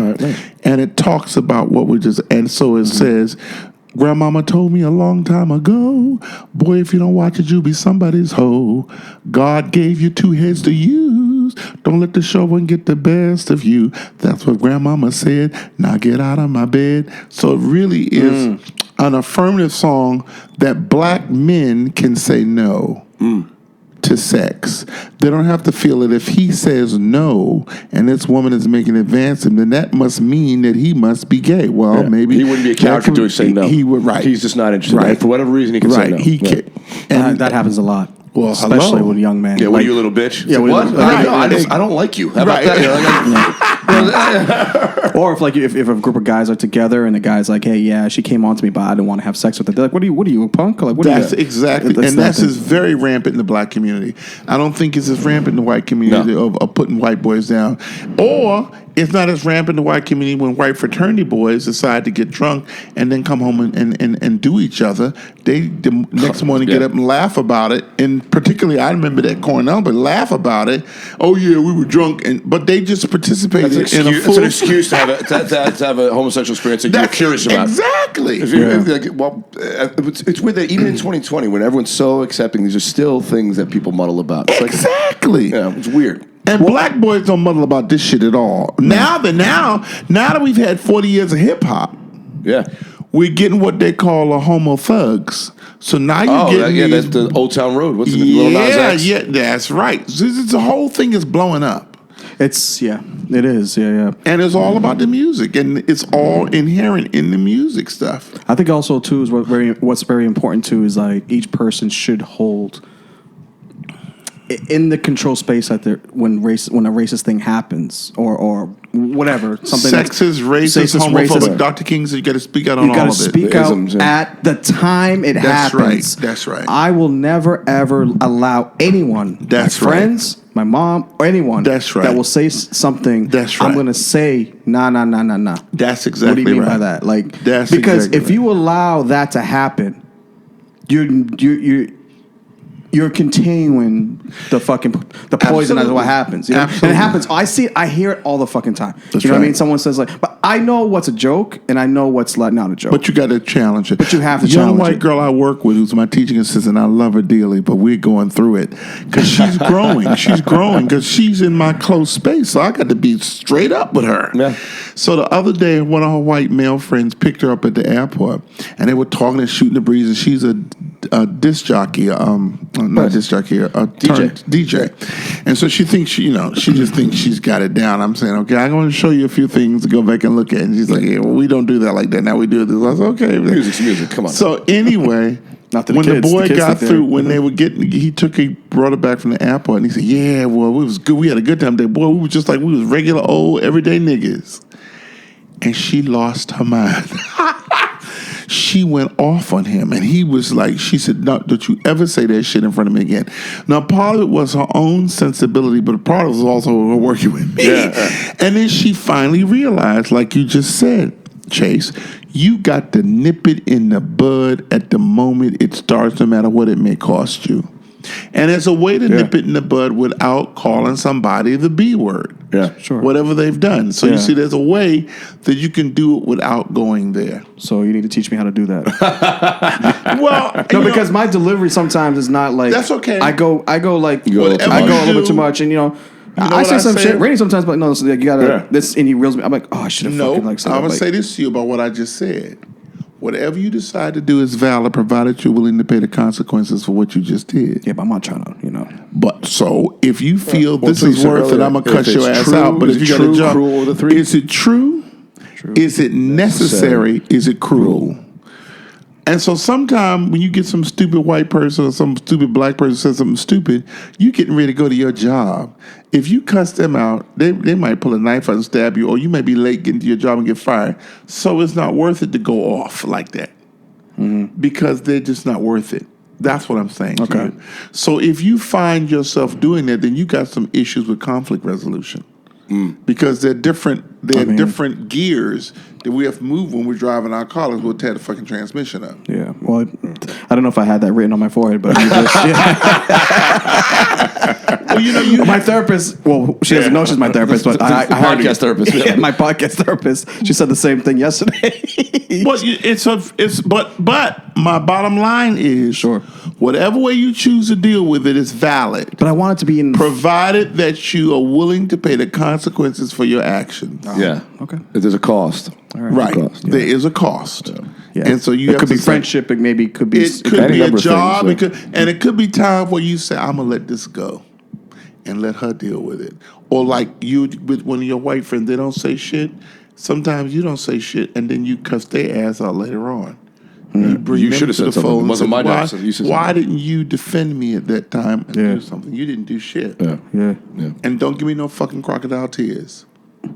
and it talks about what we're just. And so it says. Grandmama told me a long time ago, boy, if you don't watch it, you'll be somebody's hoe. God gave you two heads to use. Don't let the shovel get the best of you. That's what Grandmama said. Now get out of my bed. So it really is an affirmative song that black men can say no to sex. They don't have to feel it. If he says no and this woman is making advances, then that must mean that he must be gay. Well, maybe he wouldn't be a character to say no. He would, right. He's just not interested. Right. For whatever reason, he can say no. He can, and that happens a lot. Well, especially with young men. Yeah, what are you, a little bitch? Yeah, what? I don't like you. How about that? Or if a group of guys are together and the guy's like, "Hey, yeah, she came on to me, but I didn't want to have sex with her." They're like, "What are you, a punk?" Like, that's exactly, that's very rampant in the black community. I don't think it's as rampant in the white community of putting white boys down, or it's not as rampant in the white community when white fraternity boys decide to get drunk and then come home and do each other. They the next morning get up and laugh about it. And particularly, I remember that Cornell, but laugh about it. Oh yeah, we were drunk, but they just participated in a full. It's an excuse to have a homosexual experience that you're curious about. Exactly. It's weird that even in 2020, when everyone's so accepting, these are still things that people muddle about. It's exactly. It's weird. And black boys don't muddle about this shit at all. Now that we've had 40 years of hip hop, we're getting what they call a homo thugs. So now you're getting that's the Old Town Road. What's the Lil Nas X? Yeah, that's right. The whole thing is blowing up. It is. And it's all about the music, and it's all inherent in the music stuff. I think also too is what's very important too is like each person should hold in the control space that when a racist thing happens or whatever, something sexist, racist, homophobic. Dr. King said you got to speak out on all of it. You got to speak out at the time it happens. That's right. I will never ever allow anyone, my friends, my mom, or anyone that will say something. That's right. I'm going to say nah. That's exactly right. What do you mean by that? Like because if you allow that to happen, you're continuing the poison. That's what happens. You know? And it happens. I hear it all the fucking time. That's you know what I mean? Someone says like, but I know what's a joke and I know what's not a joke. But you got to challenge it. But you have to challenge it. Young white girl I work with who's my teaching assistant, I love her dearly, but we're going through it because she's growing. She's growing because she's in my close space. So I got to be straight up with her. Yeah. So the other day, one of her white male friends picked her up at the airport and they were talking and shooting the breeze, and she's a disc jockey, not disc jockey, a DJ. And so she thinks she just thinks she's got it down. I'm saying, okay, I'm going to show you a few things to go back and look at. And she's like, yeah, well, we don't do that like that. Now we do this. I was okay. Music's music. Come on. So anyway, when the boy got through, when they were getting, he brought her back from the airport, and he said, yeah, well, it was good. We had a good time there. Boy, we were just like, we was regular old everyday niggas. And she lost her mind. She went off on him, and he was like, she said, no, don't you ever say that shit in front of me again. Now, part of it was her own sensibility, but part of it was also her working with me. Yeah. And then she finally realized, like you just said, Chase, you got to nip it in the bud at the moment it starts, no matter what it may cost you. And there's a way to nip it in the bud without calling somebody the B word. Yeah, sure. Whatever they've done. So you see, there's a way that you can do it without going there. So you need to teach me how to do that. Well, no, because my delivery sometimes is not like. That's okay. I go a little bit too much, and I say some shit rainy sometimes, but no, so you gotta this, and he reels me. I'm like, oh, I should have fucking like said. I'm gonna say this to you about what I just said. Whatever you decide to do is valid, provided you're willing to pay the consequences for what you just did. Yeah, but I'm not trying to, But so, if you feel this is worth it, I'm going to cut your ass out. But if you got to jump, is it true? Is it necessary? Is it cruel? And so sometimes when you get some stupid white person or some stupid black person says something stupid, you getting ready to go to your job. If you cuss them out, they might pull a knife out and stab you, or you may be late getting to your job and get fired. So it's not worth it to go off like that because they're just not worth it. That's what I'm saying. Okay. So if you find yourself doing that, then you got some issues with conflict resolution. Because they're different. Different gears that we have to move when we're driving our cars. We'll tear the fucking transmission up. Yeah. Well, I don't know if I had that written on my forehead, but well, my therapist. Well, she doesn't know she's my therapist, but I heard podcast therapist. Yeah, my podcast therapist. She said the same thing yesterday. But my bottom line is whatever way you choose to deal with it is valid. But I want it to be provided that you are willing to pay the consequences for your actions. Yeah. Okay. There's a cost. Right. There is a cost. Yeah. And so it could be friendship. It maybe could be. It could be a job. It could be time where you say, "I'm gonna let this go," and let her deal with it. Or like you with one of your white friends, they don't say shit. Sometimes you don't say shit, and then you cuss their ass out later on. You should have said something. It wasn't my job. Why didn't you defend me at that time and do something? You didn't do shit. Yeah. And don't give me no fucking crocodile tears.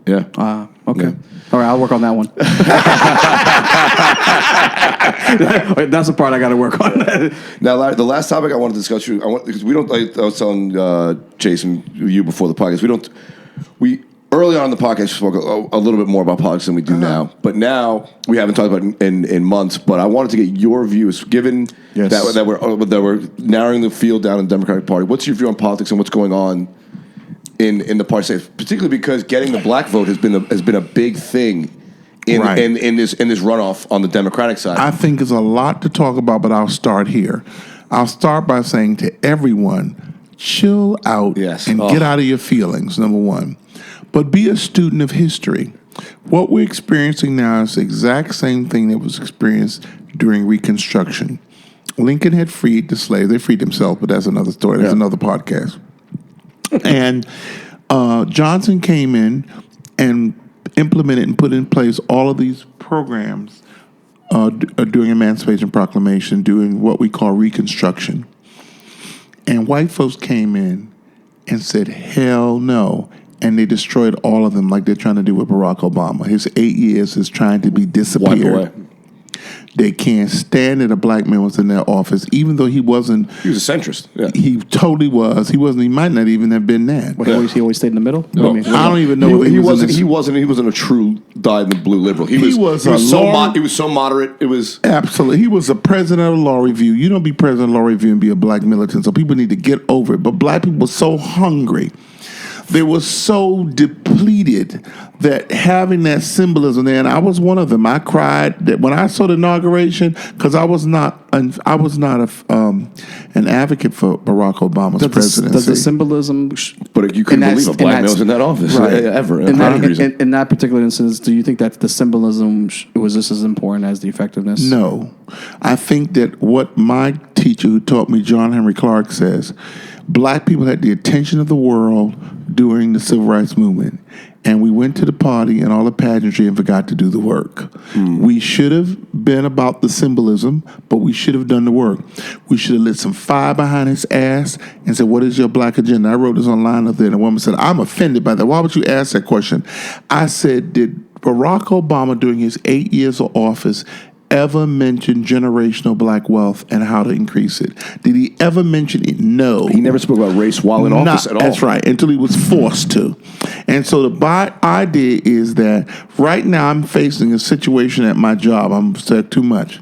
Yeah. Okay. Yeah. All right, I'll work on that one. That's the part I got to work on. Now, the last topic I want to discuss because we don't. Like I was telling Jason, you before the podcast, we early on in the podcast spoke a little bit more about politics than we do now. But now we haven't talked about it in months. But I wanted to get your views, given that we're narrowing the field down in the Democratic Party. What's your view on politics and what's going on in the party, particularly because getting the black vote has been a big thing in this runoff on the Democratic side? I think there's a lot to talk about, but I'll start here. I'll start by saying to everyone, chill out and get out of your feelings, number one. But be a student of history. What we're experiencing now is the exact same thing that was experienced during Reconstruction. Lincoln had freed the slaves. They freed themselves, but that's another story. That's another podcast. And Johnson came in and implemented and put in place all of these programs during Emancipation Proclamation, doing what we call Reconstruction. And white folks came in and said, hell no. And they destroyed all of them like they're trying to do with Barack Obama. His 8 years is trying to be disappeared. They can't stand that a black man was in their office, even though he wasn't. He was a centrist. Yeah. He totally was. He wasn't. He might not even have been that. Well, he always stayed in the middle. No, I don't even know. He wasn't a true dyed-in-the-blue liberal. He was so moderate. It was absolutely. He was a president of Law Review. You don't be president of Law Review and be a black militant. So people need to get over it. But black people were so hungry. They were so depleted that having that symbolism there, and I was one of them. I cried that when I saw the inauguration because I was not an advocate for Barack Obama's presidency. Does the symbolism? But you couldn't believe a black man was in that office ever. In that particular instance, do you think that the symbolism was just as important as the effectiveness? No, I think that what my teacher, who taught me, John Henry Clark, says. Black people had the attention of the world during the Civil Rights Movement. And we went to the party and all the pageantry and forgot to do the work. We should have been about the symbolism, but we should have done the work. We should have lit some fire behind his ass and said, what is your black agenda? I wrote this online up there, and a woman said, I'm offended by that. Why would you ask that question? I said, did Barack Obama, during his 8 years of office, ever mention generational black wealth and how to increase it? Did he ever mention it? No. He never spoke about race while in office at all. That's right, until he was forced to. And so the idea is that right now I'm facing a situation at my job. I'm said too much.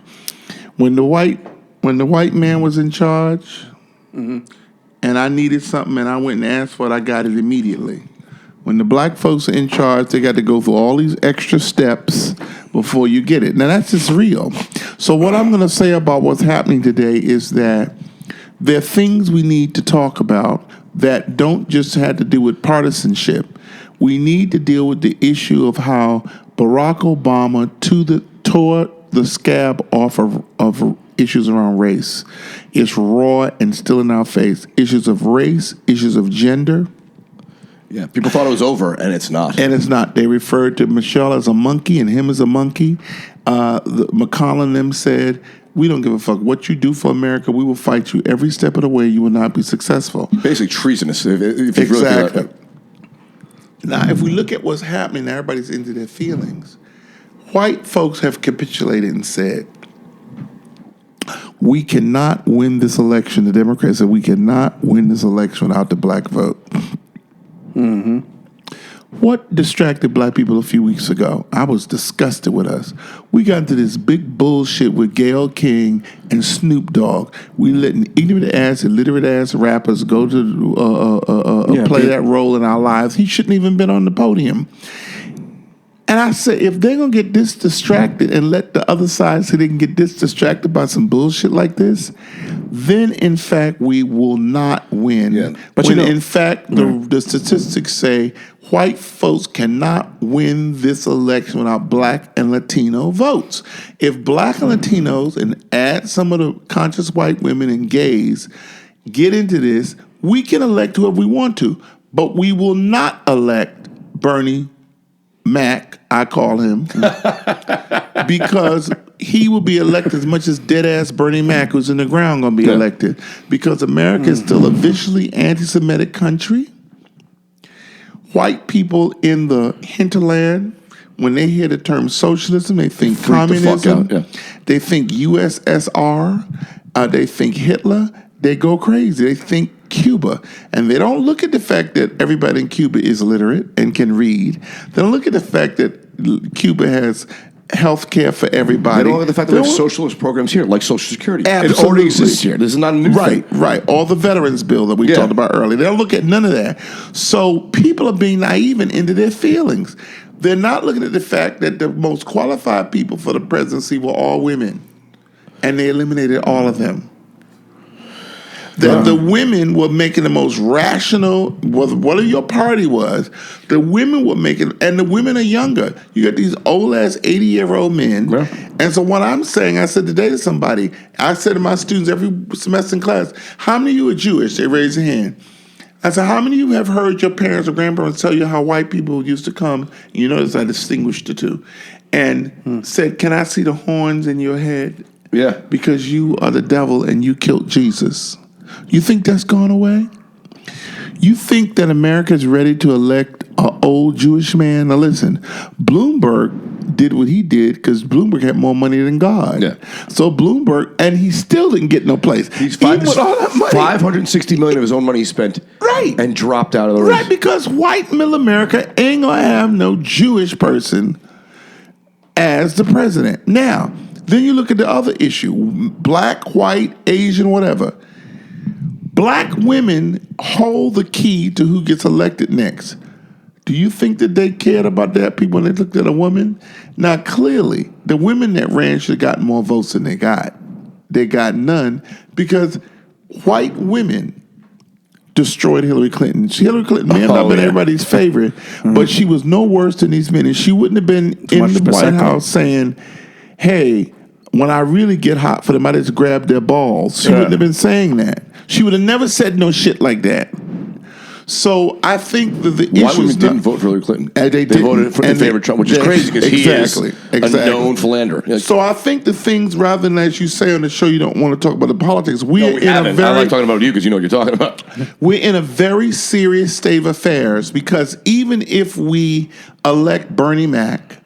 When the white man was in charge, and I needed something and I went and asked for it, I got it immediately. When the black folks are in charge, they got to go through all these extra steps before you get it. Now, that's just real. So what I'm going to say about what's happening today is that there are things we need to talk about that don't just have to do with partisanship. We need to deal with the issue of how Barack Obama tore the scab off of issues around race. It's raw and still in our face. Issues of race, issues of gender. Yeah, people thought it was over, and it's not. And it's not. They referred to Michelle as a monkey and him as a monkey. McConnell and them said, we don't give a fuck. What you do for America, we will fight you every step of the way. You will not be successful. Basically treasonous. If exactly. Really now, if we look at what's happening, everybody's into their feelings. White folks have capitulated and said, we cannot win this election. The Democrats said, we cannot win this election without the black vote. Mm-hmm. What distracted black people a few weeks ago? I was disgusted with us. We got into this big bullshit with Gayle King and Snoop Dogg. We letting ignorant ass, illiterate ass rappers go to play that role in our lives. He shouldn't even been on the podium. And I said, if they're going to get this distracted and let the other side say they can get this distracted by some bullshit like this, then, in fact, we will not win. Yeah. But in fact, the statistics say white folks cannot win this election without black and Latino votes. If black and Latinos, and add some of the conscious white women and gays, get into this, we can elect whoever we want to. But we will not elect Bernie Mac, I call him, because he will be elected as much as dead-ass Bernie Mac, who's in the ground, going to be elected. Because America is still a viciously anti-Semitic country. White people in the hinterland, when they hear the term socialism, they think communism, they think USSR, they think Hitler, they go crazy. They think Cuba. And they don't look at the fact that everybody in Cuba is literate and can read. They don't look at the fact that Cuba has health care for everybody. They don't look at the fact that we have socialist programs here, like Social Security. Absolutely. It already exists here. This is not a new thing. Right. All the veterans bill that we talked about earlier. They don't look at none of that. So people are being naive and into their feelings. They're not looking at the fact that the most qualified people for the presidency were all women. And they eliminated all of them. that the women were making the most rational, whatever your party was, the women were making, and the women are younger. You got these old-ass 80-year-old men. Yeah. And so what I'm saying, I said today to somebody, I said to my students every semester in class, how many of you are Jewish? They raise their hand. I said, how many of you have heard your parents or grandparents tell you how white people used to come? You notice I distinguished the two. And said, can I see the horns in your head? Yeah. Because you are the devil and you killed Jesus. You think that's gone away? You think that America is ready to elect an old Jewish man? Now listen, Bloomberg did what he did because Bloomberg had more money than God. Yeah. So Bloomberg, and he still didn't get no place. He's $560 million of his own money he spent. Right. And dropped out of the race. Right, because white middle America ain't going to have no Jewish person as the president. Now, then you look at the other issue, black, white, Asian, whatever. Black women hold the key to who gets elected next. Do you think that they cared about that people when they looked at a woman? Now, clearly, the women that ran should have gotten more votes than they got. They got none because white women destroyed Hillary Clinton. Hillary Clinton may have not been everybody's favorite, but she was no worse than these men. And she wouldn't have been in the White House saying, hey, when I really get hot for them, I just grab their balls. She wouldn't have been saying that. She would have never said no shit like that. So I think that the issue White women didn't vote for Hillary Clinton. They voted for in favor of Trump, which is crazy because he is a known philanderer. So I think the things, rather than as you say on the show, you don't want to talk about the politics. I like talking about you because you know what you're talking about. We're in a very serious state of affairs because even if we elect Bernie Mac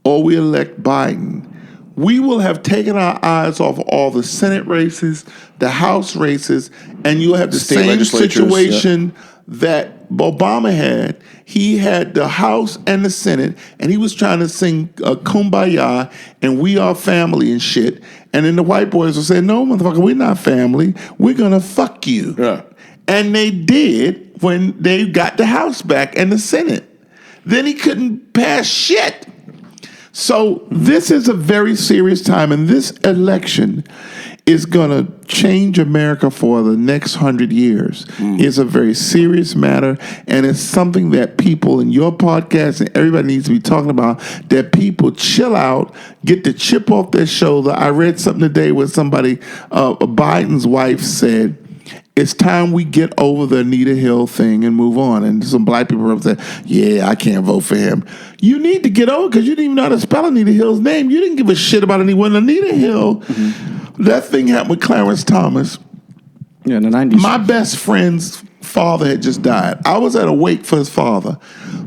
or we elect Biden, we will have taken our eyes off all the Senate races, the House races, and you'll have the same situation that Obama had. He had the House and the Senate, and he was trying to sing Kumbaya and We Are Family and shit. And then the white boys were saying, no, motherfucker, we're not family. We're going to fuck you. Yeah. And they did when they got the House back and the Senate. Then he couldn't pass shit. So this is a very serious time, and this election is going to change America for the next 100 years. It's a very serious matter, and it's something that people in your podcast and everybody needs to be talking about, that people chill out, get the chip off their shoulder. I read something today where somebody, Biden's wife said, it's time we get over the Anita Hill thing and move on. And some black people said, yeah, I can't vote for him. You need to get over because you didn't even know how to spell Anita Hill's name. You didn't give a shit about anyone. Anita Hill, that thing happened with Clarence Thomas. Yeah, in the 90s. My best friend's father had just died. I was at a wake for his father.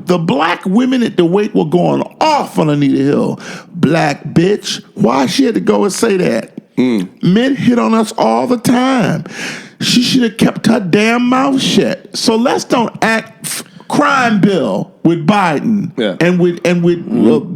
The black women at the wake were going off on Anita Hill. Black bitch. Why she had to go and say that? Men hit on us all the time. She should have kept her damn mouth shut. So let's don't act crime bill with Biden and with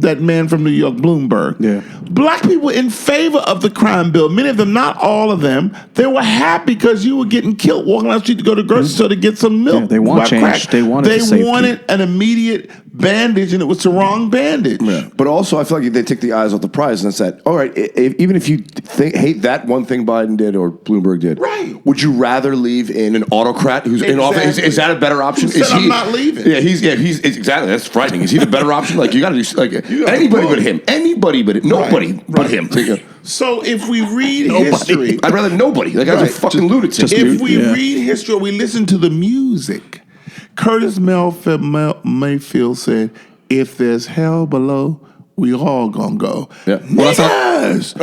that man from New York, Bloomberg. Yeah. Black people in favor of the crime bill. Many of them, not all of them, they were happy because you were getting killed walking down the street to go to the grocery store to get some milk. Yeah, they want change. Crack. They wanted an immediate bandage, and it was the wrong bandage. Yeah. But also, I feel like they take the eyes off the prize and said, all right, even if you hate that one thing Biden did or Bloomberg did, would you rather leave in an autocrat who's in office? Is that a better option? I'm not leaving. Yeah, he's exactly. That's frightening. Is he the better option? Like, you got to do anybody but him. Anybody but him. Nobody but him. So if we read history, I'd rather nobody. That guy's a fucking lunatic. If we read history or we listen to the music, Curtis Mayfield said, if there's hell below, we all gonna go. Yeah. Niggas,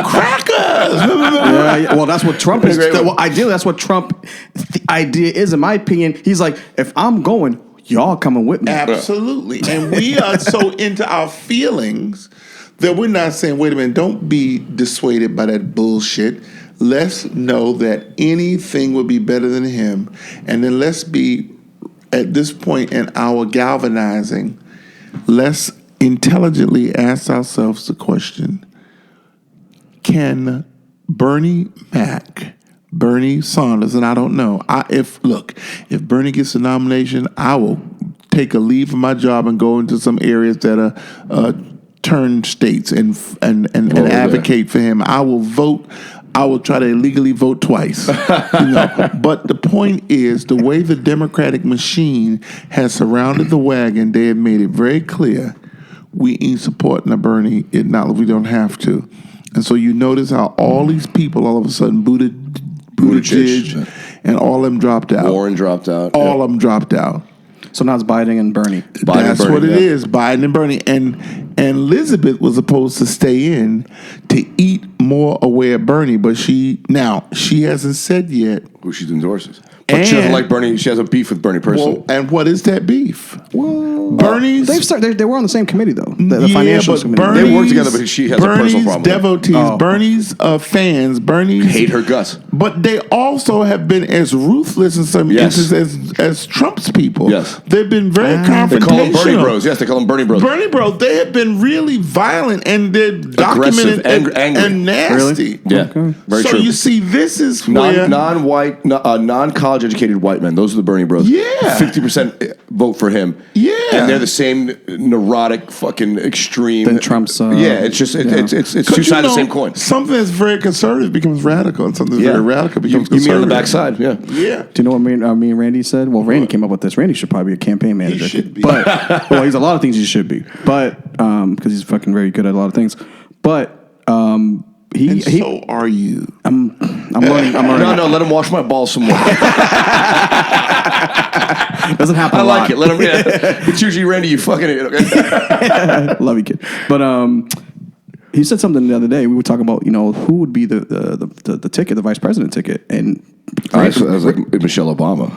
crackers. Well, that's what Trump is. Well, ideally, that's what Trump. The idea is, in my opinion, he's like, if I'm going, y'all coming with me. Absolutely, and we are so into our feelings that we're not saying, wait a minute, don't be dissuaded by that bullshit. Let's know that anything would be better than him, and then let's be at this point in our galvanizing. Let's intelligently ask ourselves the question, can Bernie Mac, Bernie Sanders, and I don't know, if Bernie gets the nomination, I will take a leave from my job and go into some areas that are turn states and advocate for him. I will vote I will try to illegally vote twice. But the point is, the way the Democratic machine has surrounded the wagon, they have made it very clear we ain't supporting a Bernie. We don't have to. And so you notice how all these people all of a sudden Buttigieg and all of them dropped out. Warren dropped out. All of them dropped out. So now it's Biden and Bernie. That's what it is, Biden and Bernie. And Elizabeth was supposed to stay in to eat more away at Bernie, but she hasn't said yet who she endorses. But she doesn't like Bernie. She has a beef with Bernie personally. Well, and what is that beef? Well, Bernie's... They were on the same committee, though. The financial committee. They work together, but she has a personal problem. Devotees, Bernie's fans, Bernie's... hate her guts. But they also have been as ruthless in some instances as Trump's people. Yes. They've been very confrontational. They call them Bernie bros. Yes, they call them Bernie bros. Bernie bros. They have been really violent and they're documented and nasty. Really? Yeah. Okay. Very true. So you see, this is where... Non-white, non-college educated white men. Those are the Bernie bros. Yeah. 50% vote for him. Yeah. And they're the same neurotic, fucking extreme. Than Trump's... it's just, it's two sides of the same coin. Something that's very conservative becomes radical, and something that's very radical becomes conservative. You mean on the backside, yeah. Yeah. Do you know what me and Randy said? Well, Randy came up with this. Randy should probably be a campaign manager. He should be. But, well, he's a lot of things he should be. But, because he's fucking very good at a lot of things. But, so are you. I'm learning. No, let him wash my balls some more. Doesn't happen I a like lot. it. Let him. Yeah. It's usually Randy, you fucking idiot. Okay? Love you, kid. But he said something the other day. We were talking about who would be the ticket, the vice president ticket, and I was like Michelle Obama.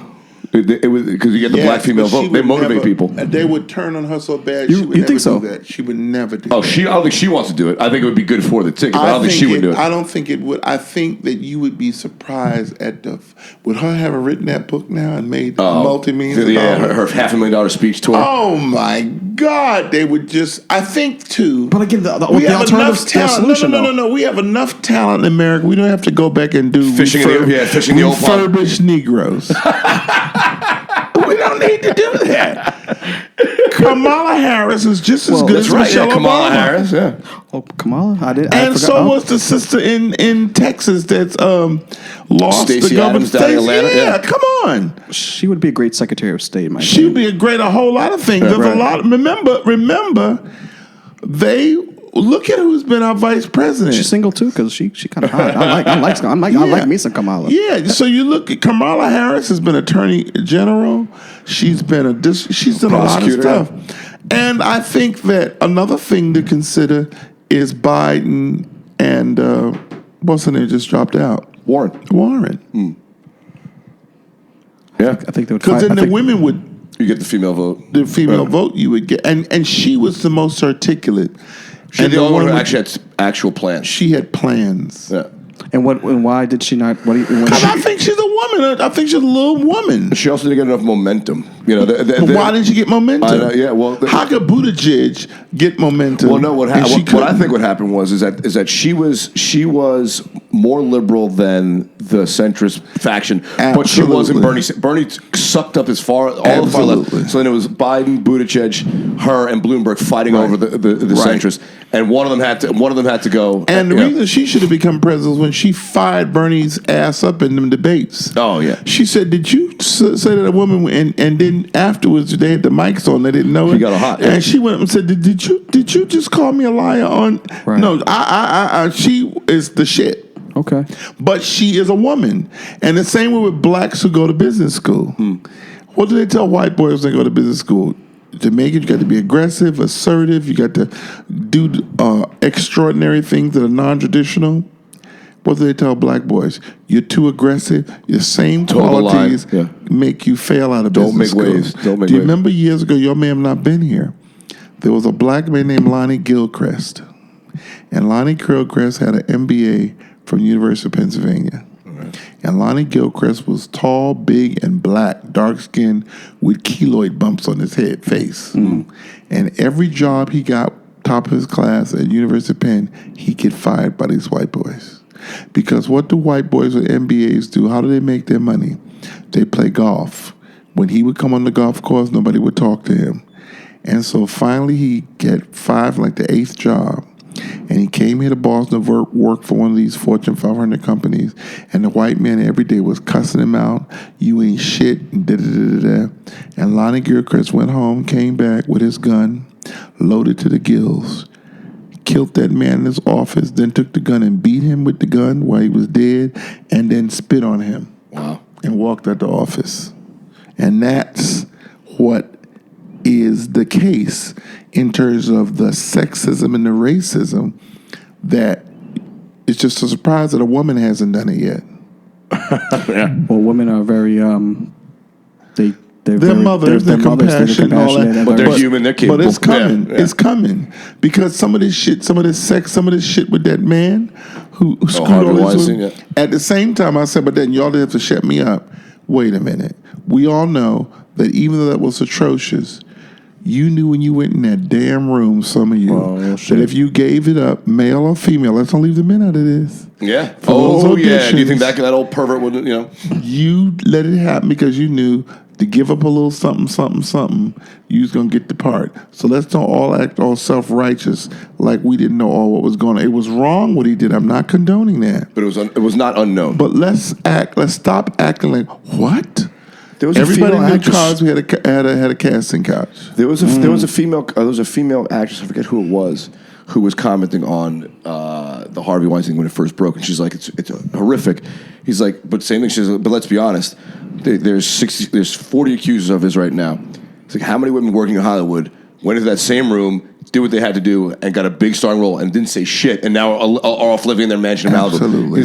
It was because you get the black female vote. They motivate people. They would turn on her so bad. You she would never think so? do that. She would never do. Oh, that. I don't think she wants to do it. I think it would be good for the ticket. But I don't think she would do it. I don't think it would. I think that you would be surprised at would her have written that book now and made multi-millions? Yeah, her $500,000 speech tour. Oh my God, they would just. I think too. But again, the alternative solution. No. We have enough talent in America. We don't have to go back and do fishing the old pond. Refurbished Negroes. We don't need to do that. Kamala Harris is just as good as Michelle Obama. Kamala Harris, yeah. Oh, Kamala? And so was the sister in Texas that's lost Stacey the government. Adams down in Atlanta. Yeah, come on. She would be a great Secretary of State, my She would be a whole lot of things. There's a lot. Remember, they look at who's been our vice president. She's single too because she kind of hot. I like me some Kamala. Yeah. So you look at Kamala Harris has been Attorney General. She's been she's done a lot of stuff. And I think that another thing to consider is Biden and what's her name just dropped out. Warren. Yeah, I think they would. Because then the women would. You get the female vote. The female vote you would get, and she was the most articulate. She's the only one who actually had actual plans. She had plans. Yeah. And why did she not? Because I think she's a woman. I think she's a little woman. She also didn't get enough momentum. Why didn't she get momentum? How could Buttigieg get momentum? Well, no. What I think what happened was that she was more liberal than the centrist faction, Absolutely. but she wasn't Bernie. Bernie sucked up all the far left. So then it was Biden, Buttigieg, her, and Bloomberg fighting over the centrist, and one of them had to go. And the reason she should have become president was when she fired Bernie's ass up in them debates. Oh yeah. She said, "Did you say that a woman?" And then afterwards, they had the mics on. They didn't know it. She got hot. Yeah. And she went up and said, "Did you just call me a liar on?" Right. No, I she is the shit. Okay. But she is a woman. And the same way with blacks who go to business school. What do they tell white boys when they go to business school? To make it, you got to be aggressive, assertive. You got to do extraordinary things that are non-traditional. What do they tell black boys? You're too aggressive. Your same qualities make you fail out of business school. Don't make waves. Do you remember years ago, y'all may have not been here, there was a black man named Lonnie Gilchrist. And Lonnie Gilchrist had an MBA from the University of Pennsylvania. Right. And Lonnie Gilchrist was tall, big, and black, dark-skinned, with keloid bumps on his face. And every job he got, top of his class at University of Penn, he get fired by these white boys. Because what do white boys with MBAs do? How do they make their money? They play golf. When he would come on the golf course, nobody would talk to him. And so finally he get fired like the 8th job. And he came here to Boston to work for one of these Fortune 500 companies. And the white man every day was cussing him out. You ain't shit. And Lonnie Gilchrist went home, came back with his gun, loaded to the gills, killed that man in his office, then took the gun and beat him with the gun while he was dead, and then spit on him. Wow. And walked out the office. And that's what is the case in terms of the sexism and the racism, that it's just a surprise that a woman hasn't done it yet. Yeah. Well, women are very they're mothers, they're compassionate, and all that. But they're human, they're capable. But it's coming. Yeah. It's coming. Because some of this shit, some of this sex, some of this shit with that man who screwed all this women. At the same time, I said, but then y'all have to shut me up. Wait a minute. We all know that even though that was atrocious, you knew when you went in that damn room, some of you, that if you gave it up, male or female, let's not leave the men out of this. Yeah. Oh, yeah. Do you think that old pervert would, You let it happen because you knew to give up a little something, you was going to get the part. So let's don't all act all self-righteous like we didn't know all what was going on. It was wrong what he did. I'm not condoning that. But it was not unknown. But let's stop acting like, what? There was everybody knew Cosby had a casting couch. There was a female actress, I forget who it was, who was commenting on the Harvey Weinstein when it first broke, and she's like, it's horrific. He's like, but same thing. She's like, but let's be honest. There's 40 accusers of this right now. It's like, how many women working in Hollywood went into that same room, did what they had to do, and got a big starring role, and didn't say shit, and now are off living in their mansion in Malibu. Absolutely.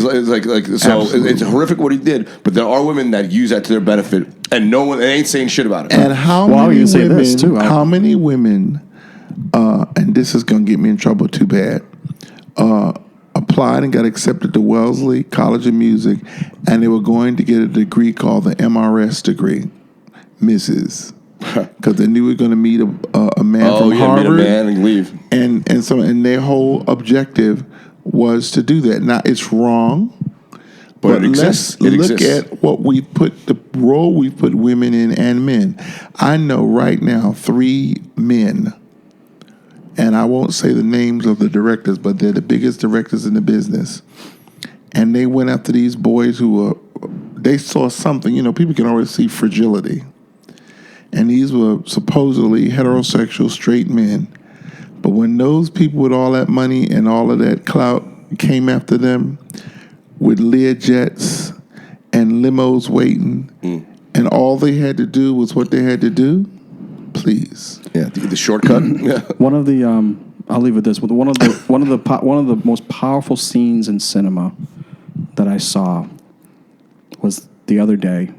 It's horrific what he did, but there are women that use that to their benefit, and no one ain't saying shit about it. And how many women, and this is going to get me in trouble too bad, applied and got accepted to Wellesley College of Music, and they were going to get a degree called the MRS degree, Mrs., because they knew we were going to meet a man from Harvard, meet a man and leave, and their whole objective was to do that. Now it's wrong, but let's look at what we put, the role we put women in and men. I know right now 3 men, and I won't say the names of the directors, but they're the biggest directors in the business, and they went after these boys they saw something. People can always see fragility. And these were supposedly heterosexual straight men. But when those people with all that money and all of that clout came after them with Learjets and limos waiting, and all they had to do was what they had to do, please. Yeah, the shortcut. Yeah. One of the I'll leave it this. One of the most powerful scenes in cinema that I saw was the other day.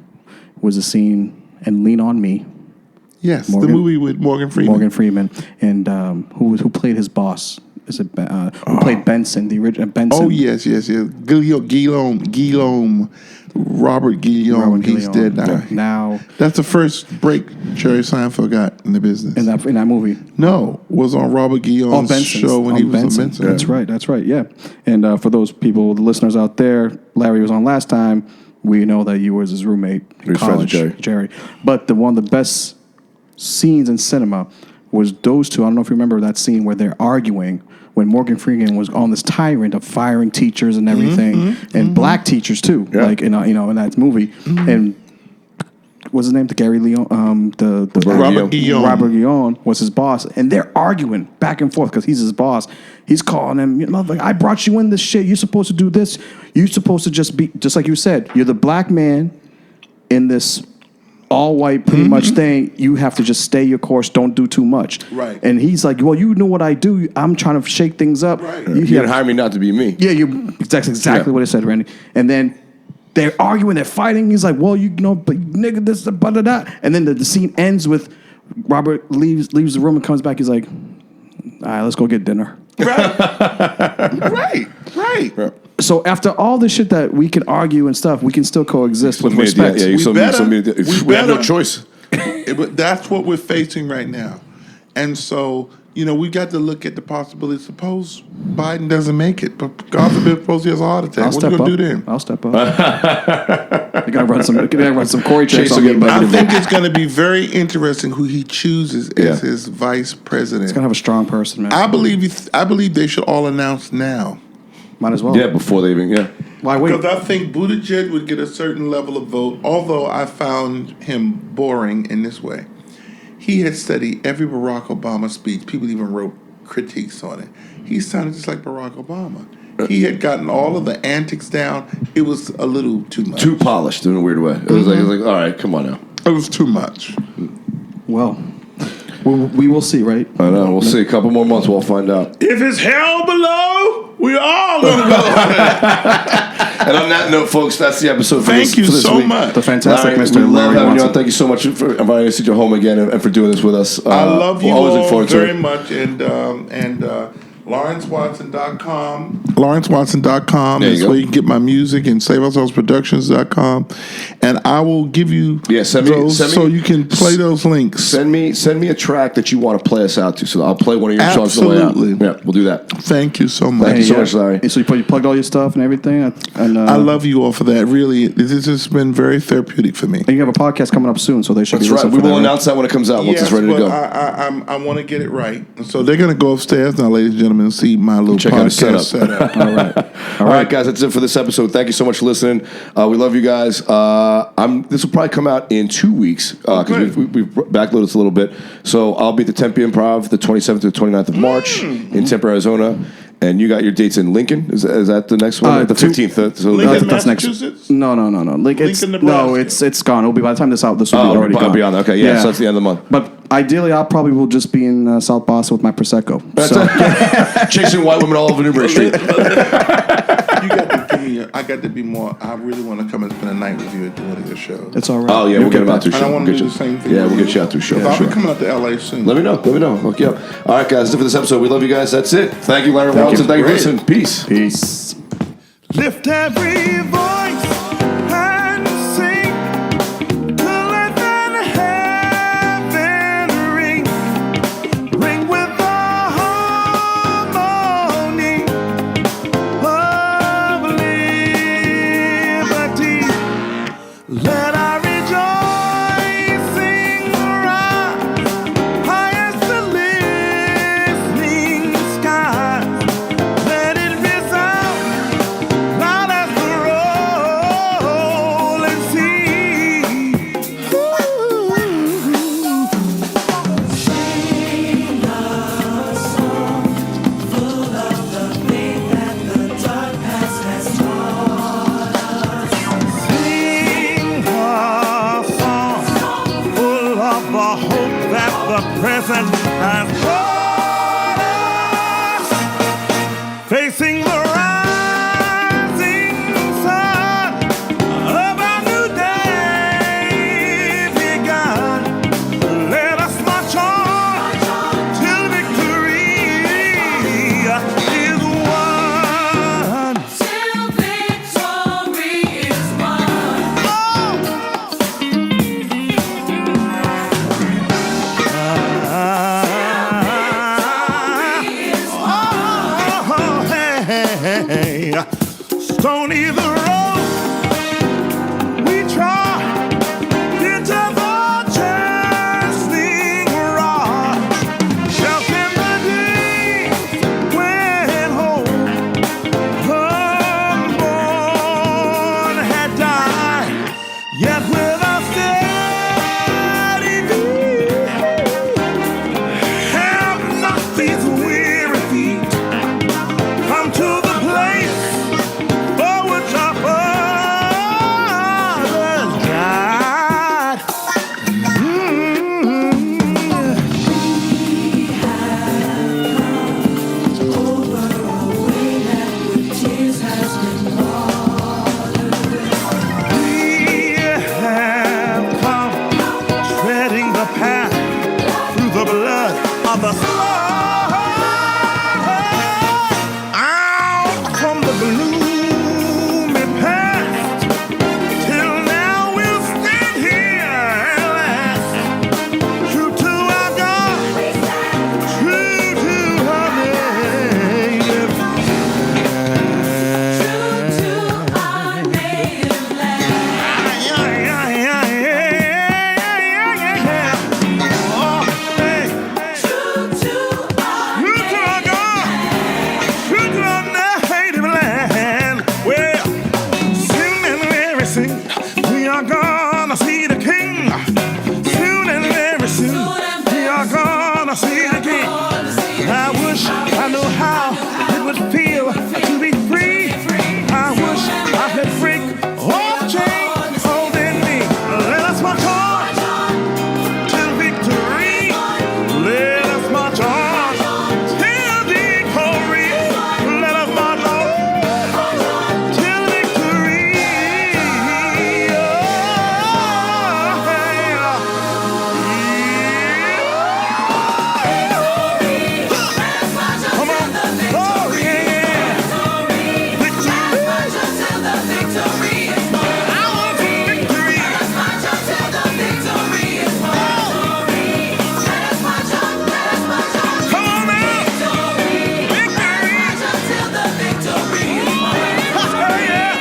Was a scene in Lean on Me. Yes, the movie with Morgan Freeman. And who played his boss? Is it who played Benson? The original Benson. Oh yes. Guillaume. Robert Guillaume. He's dead now. Now that's the first break Jerry Seinfeld got in the business. In that movie. No, was on Robert Guillaume's show when he was on Benson. That's right. Yeah. And for those people, the listeners out there, Larry was on last time. We know that you was his roommate in college, Jerry. But one of the best scenes in cinema was those two. I don't know if you remember that scene where they're arguing when Morgan Freeman was on this tyrant of firing teachers and everything, and black teachers too, like in that movie. And what's his name? The Gary Leon, Robert Guillaume. Robert Guillaume was his boss, and they're arguing back and forth because he's his boss. He's calling him, like, I brought you in this shit. You're supposed to do this. You're supposed to just be, just like you said, you're the black man in this all white pretty much thing. You have to just stay your course. Don't do too much. Right. And he's like, well, you know what I do. I'm trying to shake things up. Right. You didn't hire me not to be me. Yeah, that's exactly what I said, Randy. And then they're arguing, they're fighting. He's like, well, but nigga, this, blah, blah, blah. And then the scene ends with Robert leaves the room and comes back. He's like, all right, let's go get dinner. Right. So after all the shit that we can argue and stuff, we can still coexist with respect. We have no choice. But that's what we're facing right now. And so we got to look at the possibility. Suppose Biden doesn't make it, but God forbid, suppose he has a heart attack. What are you going to do then? I'll step up. You gotta run some Corey checks on me. I think it's going to be very interesting who he chooses as his vice president. He's going to have a strong person, man. I believe they should all announce now. Might as well. Yeah, before they even, Why wait? Because I think Buttigieg would get a certain level of vote, although I found him boring in this way. He had studied every Barack Obama speech. People even wrote critiques on it. He sounded just like Barack Obama. He had gotten all of the antics down. It was a little too much. too polished in a weird way. It was like, all right, come on now. It was too much. Well, we will see, right? I know. We'll see. A couple more months, we'll find out. If it's hell below, we all gonna go. And on that note, folks, that's the episode for Thank you this so week. much. The fantastic Larry, Mr. we love Larry having you Watson. on. Thank you so much for inviting us to your home again and for doing this with us. I love you always look all forward to very it. much. And LawrenceWatson.com. LawrenceWatson.com is where you can get my music, and SaveOurselvesProductions.com. And I will give you send me so you can play those links. Send me a track that you want to play us out to. So I'll play one of your songs on the way out. Absolutely. Yeah, we'll do that. Thank you so much. Thank you so much, Larry. So you plugged all your stuff and everything? I love you all for that. Really, this has been very therapeutic for me. And you have a podcast coming up soon, so they should That's be right. listening We for will that, announce that when it comes out, once it's ready to go. I want to get it right. So they're going to go upstairs now, ladies and gentlemen, and see my little Check out the podcast setup. All right. All right, guys, that's it for this episode. Thank you so much for listening. We love you guys. This will probably come out in 2 weeks because we've backloaded this a little bit. So I'll be at the Tempe Improv the 27th to the 29th of March in Tempe, Arizona. And you got your dates in Lincoln? Is that the next one? The 15th. So Lincoln, that's Massachusetts? No. Lincoln, Nebraska. It's gone. It'll be by the time this out. This will be already gone. Beyond that. Okay, yeah. So that's the end of the month. But ideally, I probably will just be in South Boston with my Prosecco. Chasing white women all over Newbury Street. You got to give me. I got to be more. I really want to come and spend a night with you at one of your shows. It's all right. Oh yeah, we'll get him out to a show. I want to do the same thing. Yeah, we'll get you out to a show. I'll be coming out to LA soon. Let me know. Hook you up. All right, guys. That's it for this episode. We love you guys. That's it. Thank you, Larry Watson. Thank you for listening. Peace. Lift every voice and sing till let heaven ring. Ring with the harmony of liberty. Let our rejoicing rise high as the listening skies. Let it resound loud as the rolling sea. Sing a song full of the faith that the dark past has taught us. Sing a song full of the hope that the present has brought us. Facing the rising sun of our new day begun. Let us march on till victory is won. Till victory is won. Hey, stony the road we trod into the chastening rod. Shelter the days when hope unborn had died, yet with a steady beat have not these weary feet come to the place for which our fathers died. We have come treading the path through the blood of the out from the gloomy past till now we'll stand here at last, true to our God, true wanna see it again. I wish I knew how it would feel to be free. I wish I could break all the chains holding me. Let us march on to victory. Let us march on till victory. Let us march on till victory. Come on, glory, yeah. Victory. I want some victory. Come on now. Victory. Oh, yeah.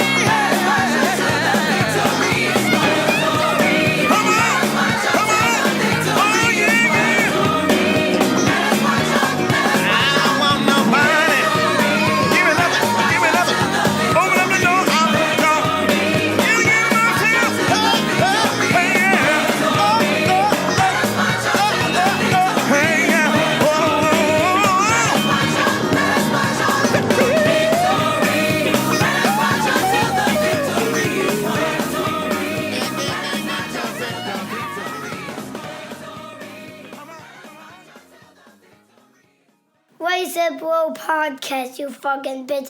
Come on. Oh, yeah. I don't want nobody. Give me another. Open up the door. You get myself. Hey, yeah. Hey, yeah. Raise a Bro podcast, you fucking bitch.